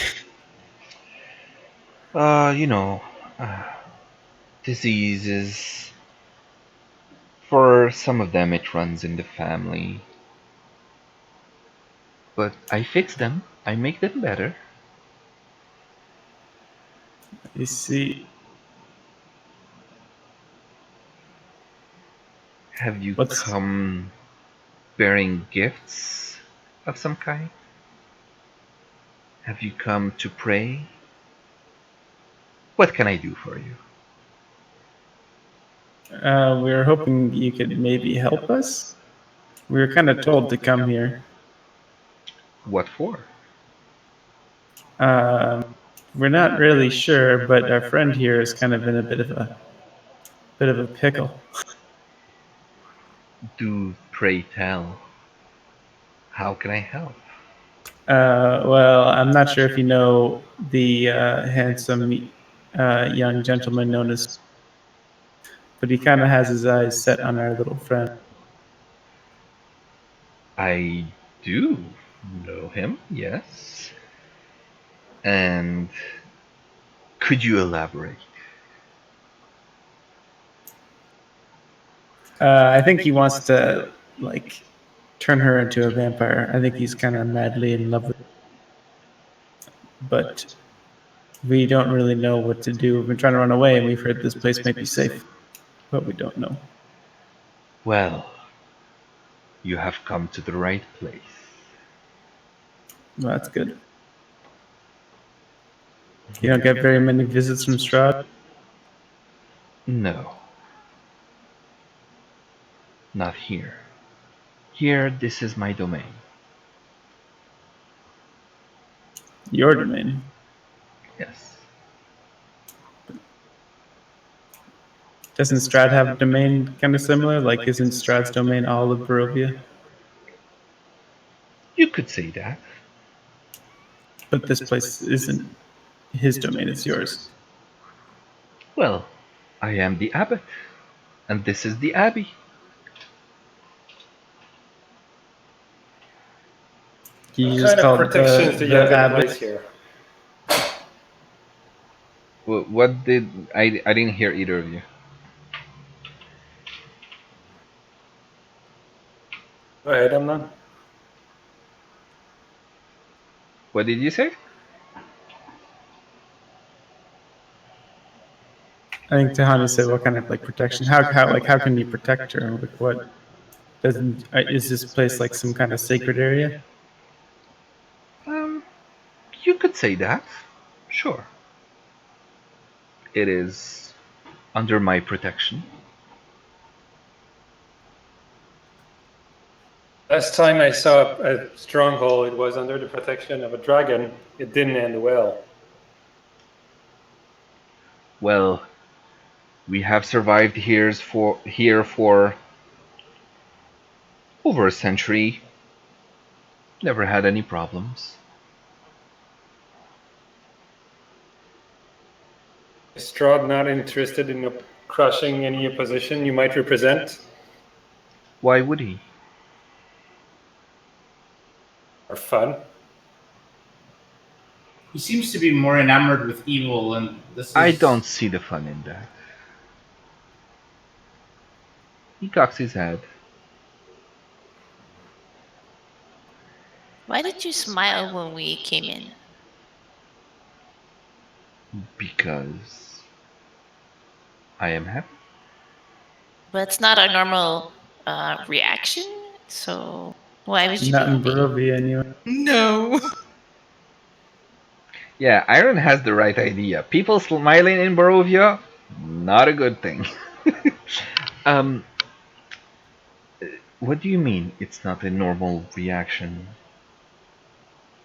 You know, diseases. For some of them, it runs in the family. But I fix them. I make them better. You see, Have you What's- come bearing gifts of some kind? Have you come to pray? What can I do for you? we were hoping you could maybe help us. We were kind of told to come here. What for? We're not really sure, but our friend here is kind of in a bit of a pickle. Do pray tell. How can I help? Well, I'm not sure if you know the handsome young gentleman known as, but he kind of has his eyes set on our little friend. I do know him, yes. And could you elaborate? I think he wants to like turn her into a vampire. I think he's kind of madly in love with her. But we don't really know what to do. We've been trying to run away, and we've heard this place might be safe, but we don't know. Well, you have come to the right place. Well, that's good. You don't get very many visits from Strahd. No. Not here. Here, this is my domain. Your domain. Yes. Doesn't Strahd have a domain kind of similar? Like, isn't Strahd's domain all of Barovia? You could say that. But this place isn't his domain, it's yours. Well, I am the abbot, and this is the abbey. You What just kind of called protections do you the have in abbot. place here? What did I didn't hear either of you. Go ahead, Amnon. What did you say? I think Tahani said, "What kind of like protection? How can you protect her? Like, what doesn't is this place like some kind of sacred area?" Um, You could say that. Sure. It is under my protection. Last time I saw a stronghold, it was under the protection of a dragon. It didn't end well. Well, we have survived here for over a century. Never had any problems. Is Strahd not interested in crushing any opposition you might represent? Why would he? Or fun? He seems to be more enamored with evil, and this is. I don't see the fun in that. He cocks his head. Why did you smile when we came in? Because I am happy. But it's not a normal reaction, so why would you Not be in happy? Barovia anyway. No. Yeah, Iron has the right idea. People smiling in Barovia, not a good thing. um, what do you mean it's not a normal reaction?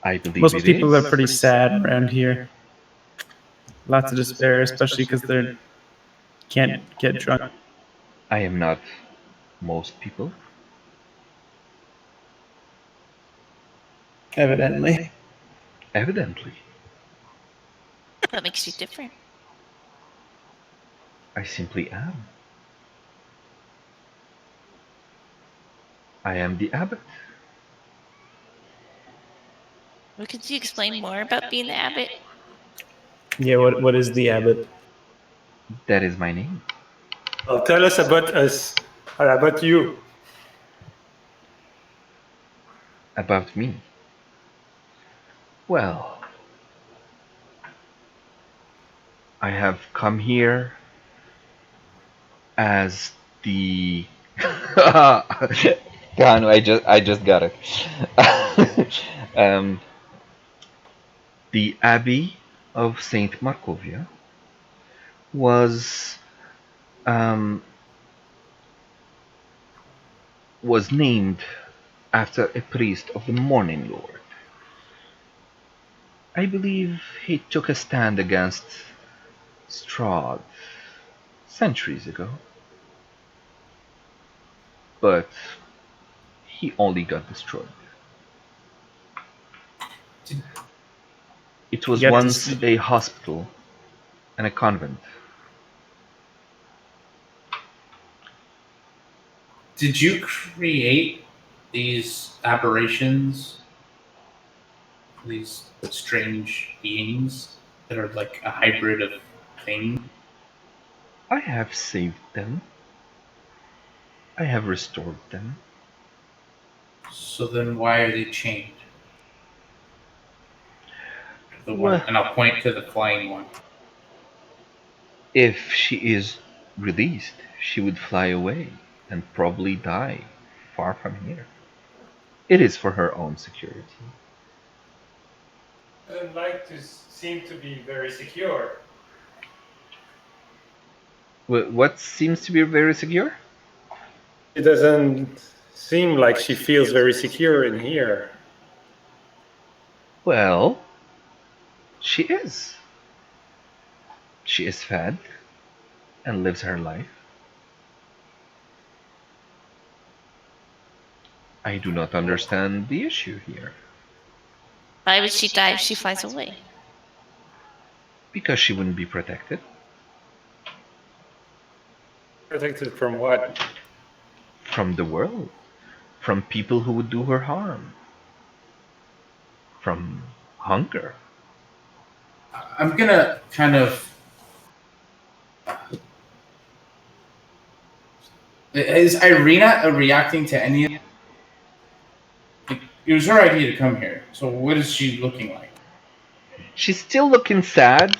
I believe Most it people are is. pretty sad around here. Lots of despair, especially because they can't get drunk. I am not most people. Evidently. Evidently. What makes you different? I simply am. I am the abbot. Well, could you explain more about being the abbot? Yeah, what is the abbot? That is my name. Well, tell us about you. About me. Well, I have come here as the God, I just got it. The Abbey of Saint Markovia was um, was named after a priest of the Morning Lord. I believe he took a stand against Strahd centuries ago, but he only got destroyed. Did, It was You got once to a hospital and a convent. did you create these aberrations, these strange beings that are like a hybrid of things? I have saved them. I have restored them. So then why are they chained? The one, Well, and I'll point to the flying one. if she is released, she would fly away and probably die far from here. It is for her own security. Doesn't like to seem to be very secure. What seems to be very secure? It doesn't seem like she feels very secure in here. Well, she is. She is fed and lives her life. I do not understand the issue here. Why would she die if she flies away? Because she wouldn't be protected. Protected from what? From the world. From people who would do her harm. From hunger. I'm gonna kind of. Is Irina reacting to any of like, it was her idea to come here. So what is she looking like? She's still looking sad,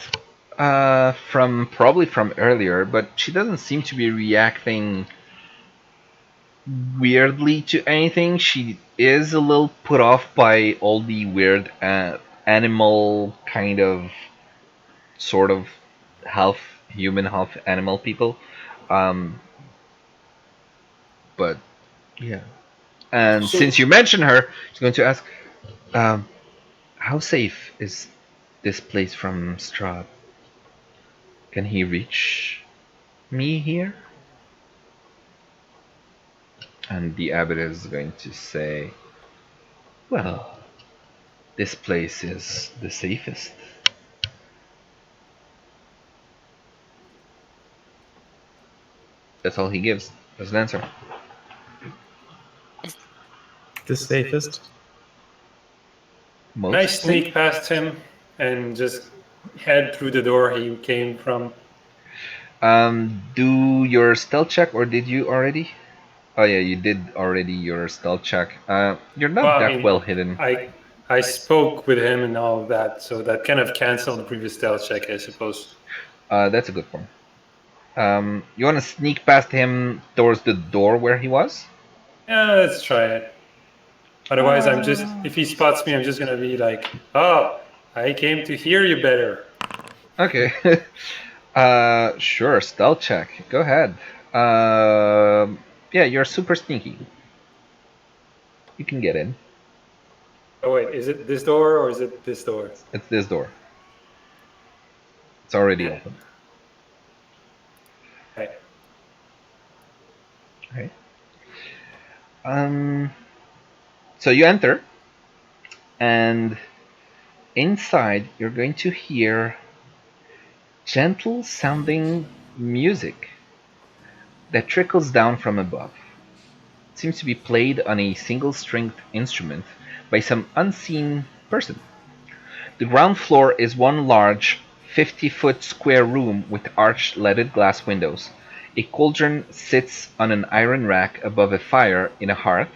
from probably from earlier, but she doesn't seem to be reacting weirdly to anything. She is a little put off by all the weird animal kind of, sort of half human, half animal people. Um, but yeah. And So since you mentioned her, she's going to ask, um, how safe is this place from Strahd? Can he reach me here? And the abbot is going to say, well, this place is the safest. That's all he gives as an answer. The safest. Can I Most safe? sneak past him and just head through the door he came from? Do your stealth check, or did you already? Oh yeah, you did already your stealth check. You're not Well, I that mean, well hidden. I spoke with him and all of that, so that kind of canceled the previous stealth check, I suppose. That's a good point. You want to sneak past him towards the door where he was? Yeah, let's try it. Otherwise, I'm just, if he spots me, I'm just gonna be like, oh, I came to hear you better. Okay. Sure. Stealth check. Go ahead. Yeah, you're super sneaky. You can get in. Oh wait, is it this door or is it this door? It's this door. It's already open. Okay. Okay. Um. So you enter, and inside you're going to hear gentle sounding music that trickles down from above. It seems to be played on a single stringed instrument by some unseen person. The ground floor is one large 50-foot square room with arched leaded glass windows. A cauldron sits on an iron rack above a fire in a hearth,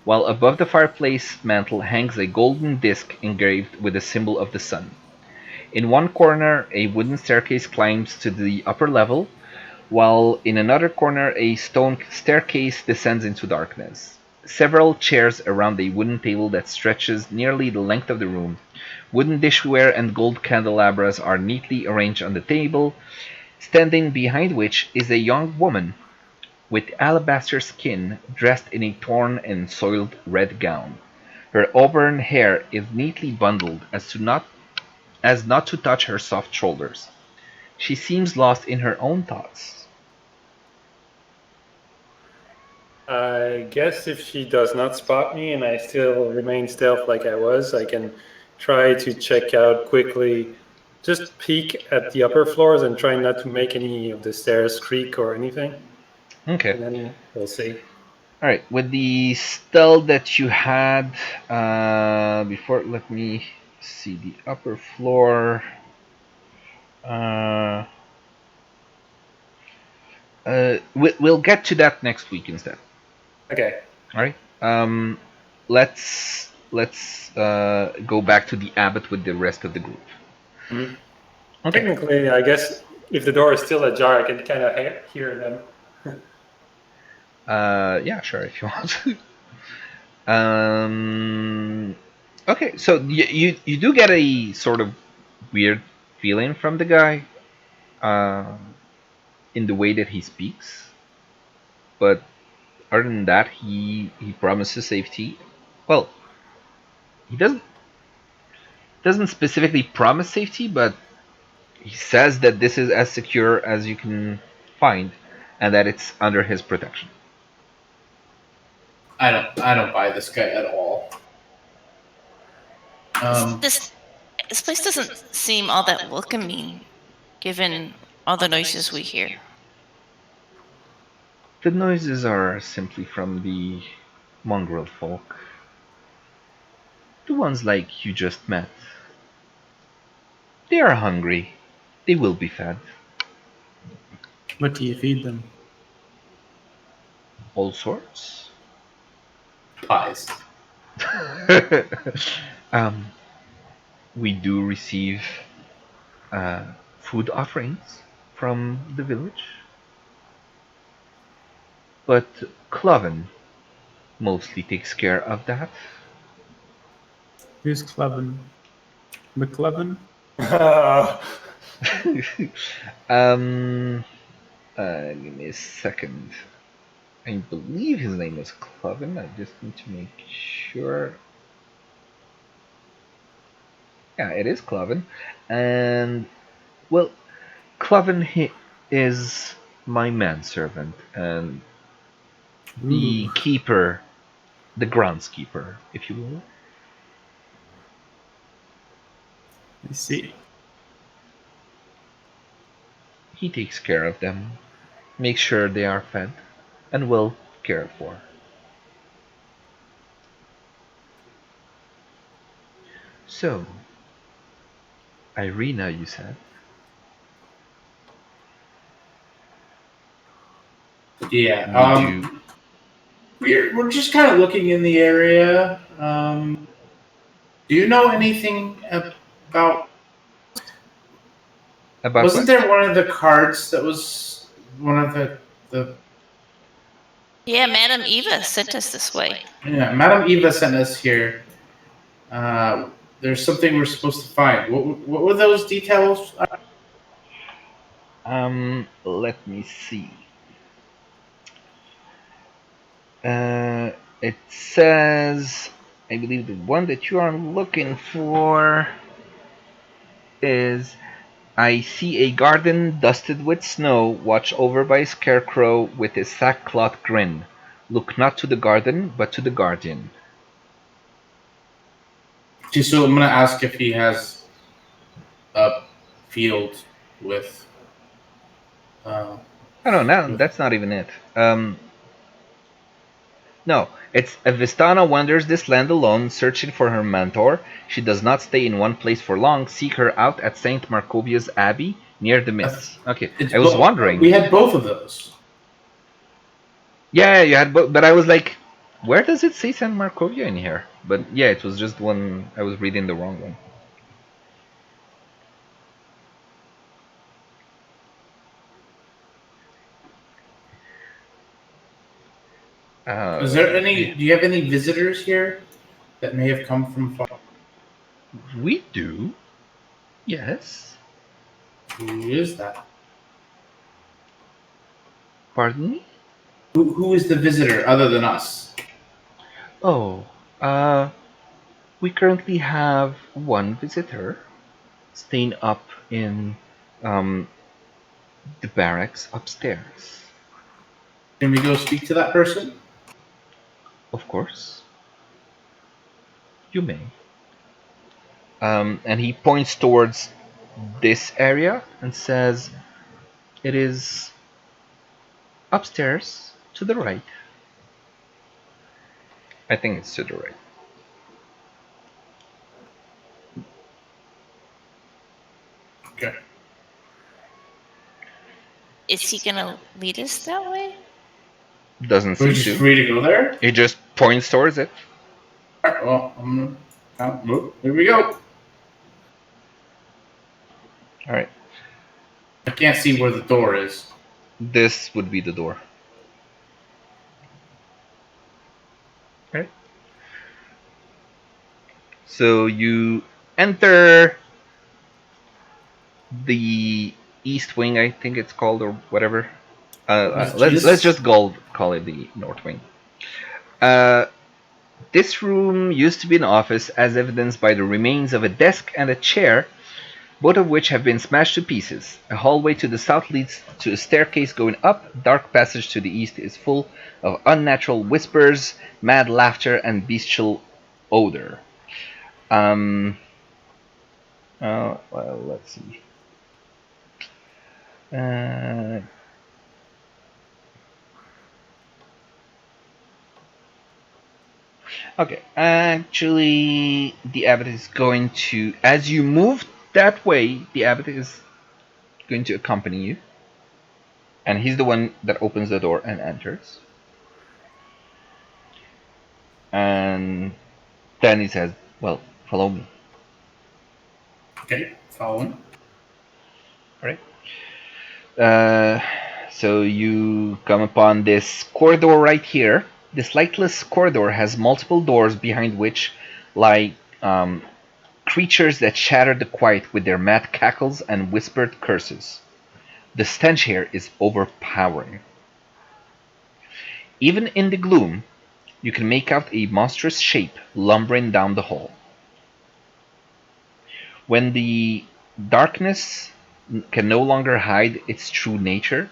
while above the fireplace mantel hangs a golden disc engraved with the symbol of the sun. In one corner, a wooden staircase climbs to the upper level, while in another corner a stone staircase descends into darkness. Several chairs around a wooden table that stretches nearly the length of the room. Wooden dishware and gold candelabras are neatly arranged on the table, standing behind which is a young woman with alabaster skin, dressed in a torn and soiled red gown. Her auburn hair is neatly bundled as not to touch her soft shoulders. She seems lost in her own thoughts. I guess if she does not spot me and I still remain stealth like I was, I can try to check out quickly, just peek at the upper floors and try not to make any of the stairs creak or anything. Okay. And then we'll see. All right. With the stealth that you had before, let me see the upper floor. Uh, we'll get to that next week instead. Okay. All right. Let's go back to the abbot with the rest of the group. Mhm. Okay. Technically, I guess if the door is still ajar, I can kind of hear them. Yeah, sure, if you want. Okay, so you do get a sort of weird feeling from the guy, uh, in the way that he speaks, but other than that, he promises safety. Well, he doesn't specifically promise safety, but he says that this is as secure as you can find, and that it's under his protection. I don't buy this guy at all. This place doesn't seem all that welcoming, given all the noises we hear. The noises are simply from the mongrel folk, the ones like you just met. They are hungry. They will be fed. What do you feed them? All sorts. Pies. um, we do receive uh, food offerings from the village, but Cloven mostly takes care of that. Who's Cloven? McLovin? um, give me a second. I believe his name is Cloven. I just need to make sure. Yeah, it is Cloven. And, well, Cloven is my manservant and the Ooh, keeper, the groundskeeper, if you will. I see. He takes care of them, makes sure they are fed and well cared for. So, Irina, you said? Yeah. Would you? We're just kind of looking in the area. Do you know anything about? About Wasn't what? there one of the cards that was one of the Yeah, Madame Eva sent us this way. yeah, Madame Eva sent us here. There's something we're supposed to find. What were those details? Let me see. Uh, it says, I believe the one that you are looking for is I see a garden dusted with snow, watched over by a scarecrow with a sackcloth grin. Look not to the garden, but to the guardian. So I'm gonna ask if he has a field with. Uh, Oh no, no, with that's not even it. No, it's a Vistana wanders this land alone, searching for her mentor. She does not stay in one place for long. Seek her out at Saint Markovia's Abbey near the mists. Okay, it's I was wondering. we had both of those. Yeah, you had, but I was like, where does it say Saint Markovia in here? But yeah, it was just one. I was reading the wrong one. Is there Yeah. any? Do you have any visitors here that may have come from far? We do. Yes. Who is that? Pardon me? Who is the visitor other than us? Oh, uh, we currently have one visitor staying up in um, the barracks upstairs. Can we go speak to that person? Of course, you may. And he points towards this area and says, it is upstairs to the right. I think it's to the right. Okay. Is he gonna lead us that way? Doesn't We're seem just to. free to go there. He just points towards it. All right, well, I'm gonna move. Here we go. All right. I can't see where the door is. This would be the door. All right. So you enter the east wing, I think it's called, or whatever. Let's just call it the north wing. This room used to be an office, as evidenced by the remains of a desk and a chair, both of which have been smashed to pieces. A hallway to the south leads to a staircase going up. Dark passage to the east is full of unnatural whispers, mad laughter, and bestial odor. Well, let's see. Uh, okay, actually, the abbot is going to, as you move that way, the abbot is going to accompany you, and he's the one that opens the door and enters. And then he says, "Well, follow me." Okay, following. All right. Uh, so you come upon this corridor right here. This lightless corridor has multiple doors behind which lie creatures that shatter the quiet with their mad cackles and whispered curses. The stench here is overpowering. Even in the gloom, you can make out a monstrous shape lumbering down the hall. When the darkness can no longer hide its true nature,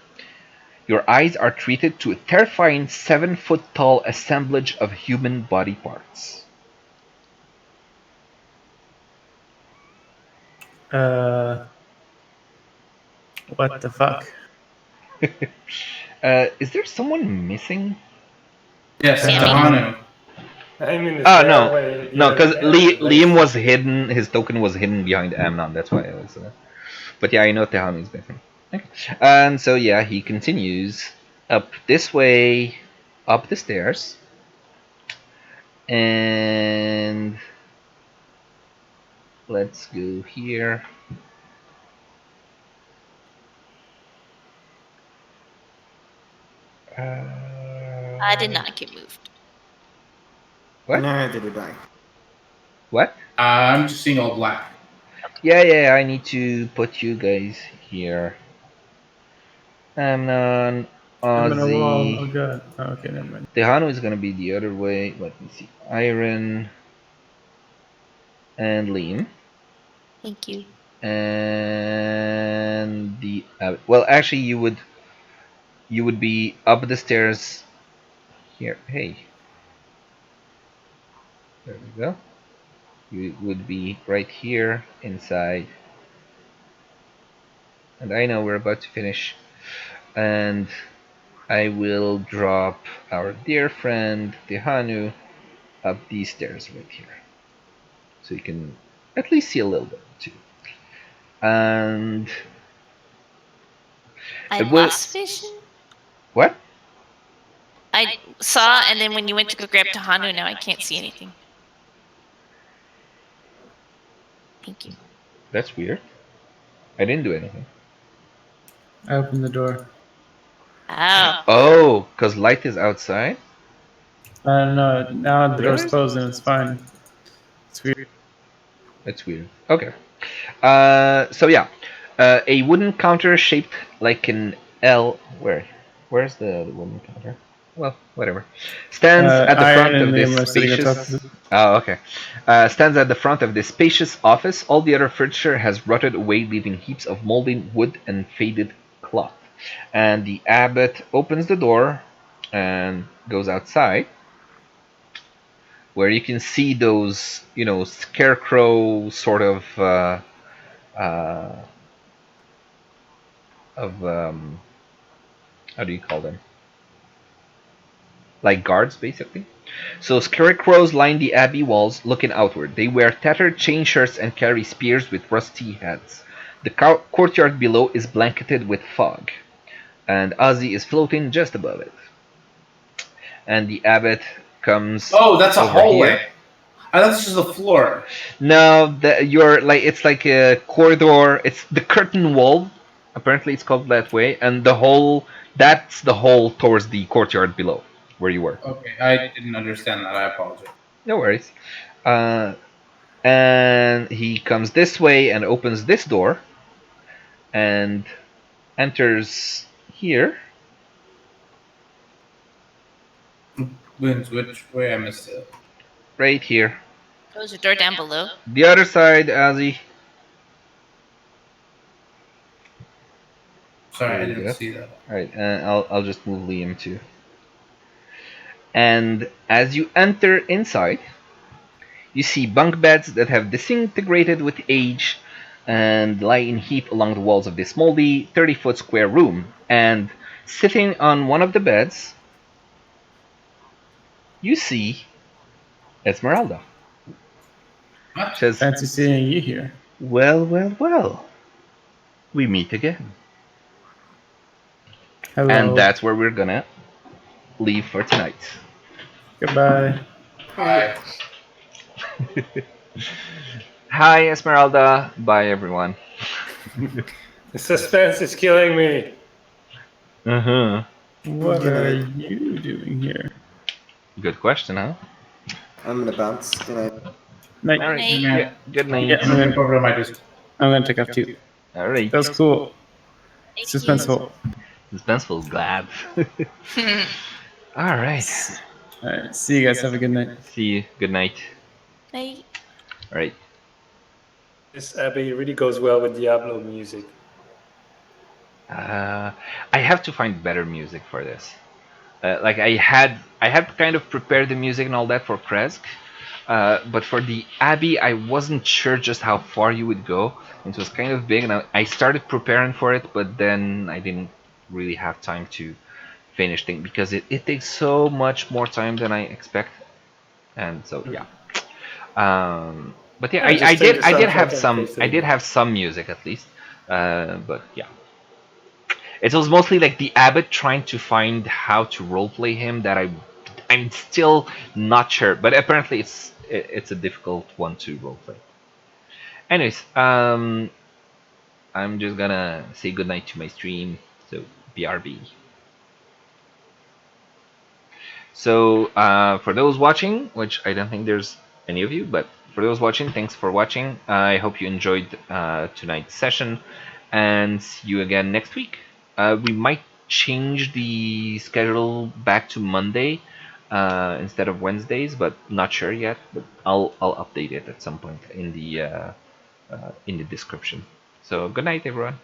your eyes are treated to a terrifying 7-foot tall assemblage of human body parts. What the fuck? Is there someone missing? Yes, Sammy? Tahanu. I'm in the Oh no, stairway. The no, other because guy is Liam like, was hidden. His token was hidden behind Amnon. That's why I was. But yeah, I know Tehani's missing. Okay. And so yeah, he continues up this way, up the stairs, and let's go here. I did not get moved. What? Neither did I. What? I'm just seeing all black. Yeah. I need to put you guys here. Amnon, I'm in a wall. Oh Ozzy. god. Oh, okay, never mind. Tehanu is gonna be the other way. Let me see. Iron and Liam. Thank you. And the well, actually, you would be up the stairs here. Hey, there we go. You would be right here inside. And I know we're about to finish. And I will drop our dear friend Tehanu up these stairs right here. So you can at least see a little bit too. And I it will. lost vision. What? I saw, and then when you went to go grab Tahanu, now I can't see anything. Thank you. That's weird. I didn't do anything. I opened the door. Oh. Oh, because light is outside? I don't know. Now the door's Really? closed and it's fine. It's weird. That's weird. Okay. So yeah, a wooden counter shaped like an L. Where's the wooden counter? Well, whatever. Stands at the Iron front and of Liam are this sitting atop spacious. of it. Oh, okay. Stands at the front of this spacious office. All the other furniture has rotted away, leaving heaps of molding wood and faded cloth. And the abbot opens the door and goes outside, where you can see those, scarecrow sort uh, of how do you call them? Like guards, basically. So scarecrows line the abbey walls, looking outward. They wear tattered chain shirts and carry spears with rusty heads. The courtyard below is blanketed with fog, and Ozzy is floating just above it. And the abbot comes. Oh, that's a over hallway. here. I thought this was the floor. No, you're like it's like a corridor. It's the curtain wall. Apparently, it's called that way, and the hole. That's the hole towards the courtyard below, where you were. Okay, I didn't understand that. I apologize. No worries. And he comes this way and opens this door, and enters here. Which way? I missed it. Right here. Close the door down below. The other side, Ozzy. Sorry, There I you didn't go. see that. All right, and I'll just move Liam too. And as you enter inside, you see bunk beds that have disintegrated with age and lie in heap along the walls of this moldy 30-foot square room. And sitting on one of the beds, you see Esmeralda. What? Says, Fancy seeing you here. well. We meet again. Hello. And that's where we're gonna leave for tonight. Goodbye. Bye. Hi, Esmeralda. Bye, everyone. the suspense is killing me. Uh-huh. What Good are night. you doing here? Good question, huh? I'm gonna bounce. Good night. Night. All right. Night. Yeah. Good night. Yeah, I'm gonna jump over to my Discord. I'm gonna take off too. All right. That was cool. Thank Suspenseful. Suspenseful. Glad. you. All right. All right. See you guys. Have a good night. See you. Good night. Night. All right. This Abbey really goes well with Diablo music. I have to find better music for this. Like I had kind of prepared the music and all that for Krezk, but for the Abbey, I wasn't sure just how far you would go. It was kind of big, and I started preparing for it, but then I didn't really have time to finish things because it takes so much more time than I expect, and so yeah. But yeah, Yeah, just take the I did soundtrack have and paste it I in did there. have some music at least, but yeah. It was mostly like the abbot trying to find how to roleplay him that I'm still not sure, but apparently it's a difficult one to roleplay. Anyways, I'm just gonna say goodnight to my stream. So BRB. So for those watching, which I don't think there's any of you, but for those watching, thanks for watching. I hope you enjoyed tonight's session, and see you again next week. We might change the schedule back to Monday instead of Wednesdays, but not sure yet. But I'll update it at some point in the description. So good night, everyone.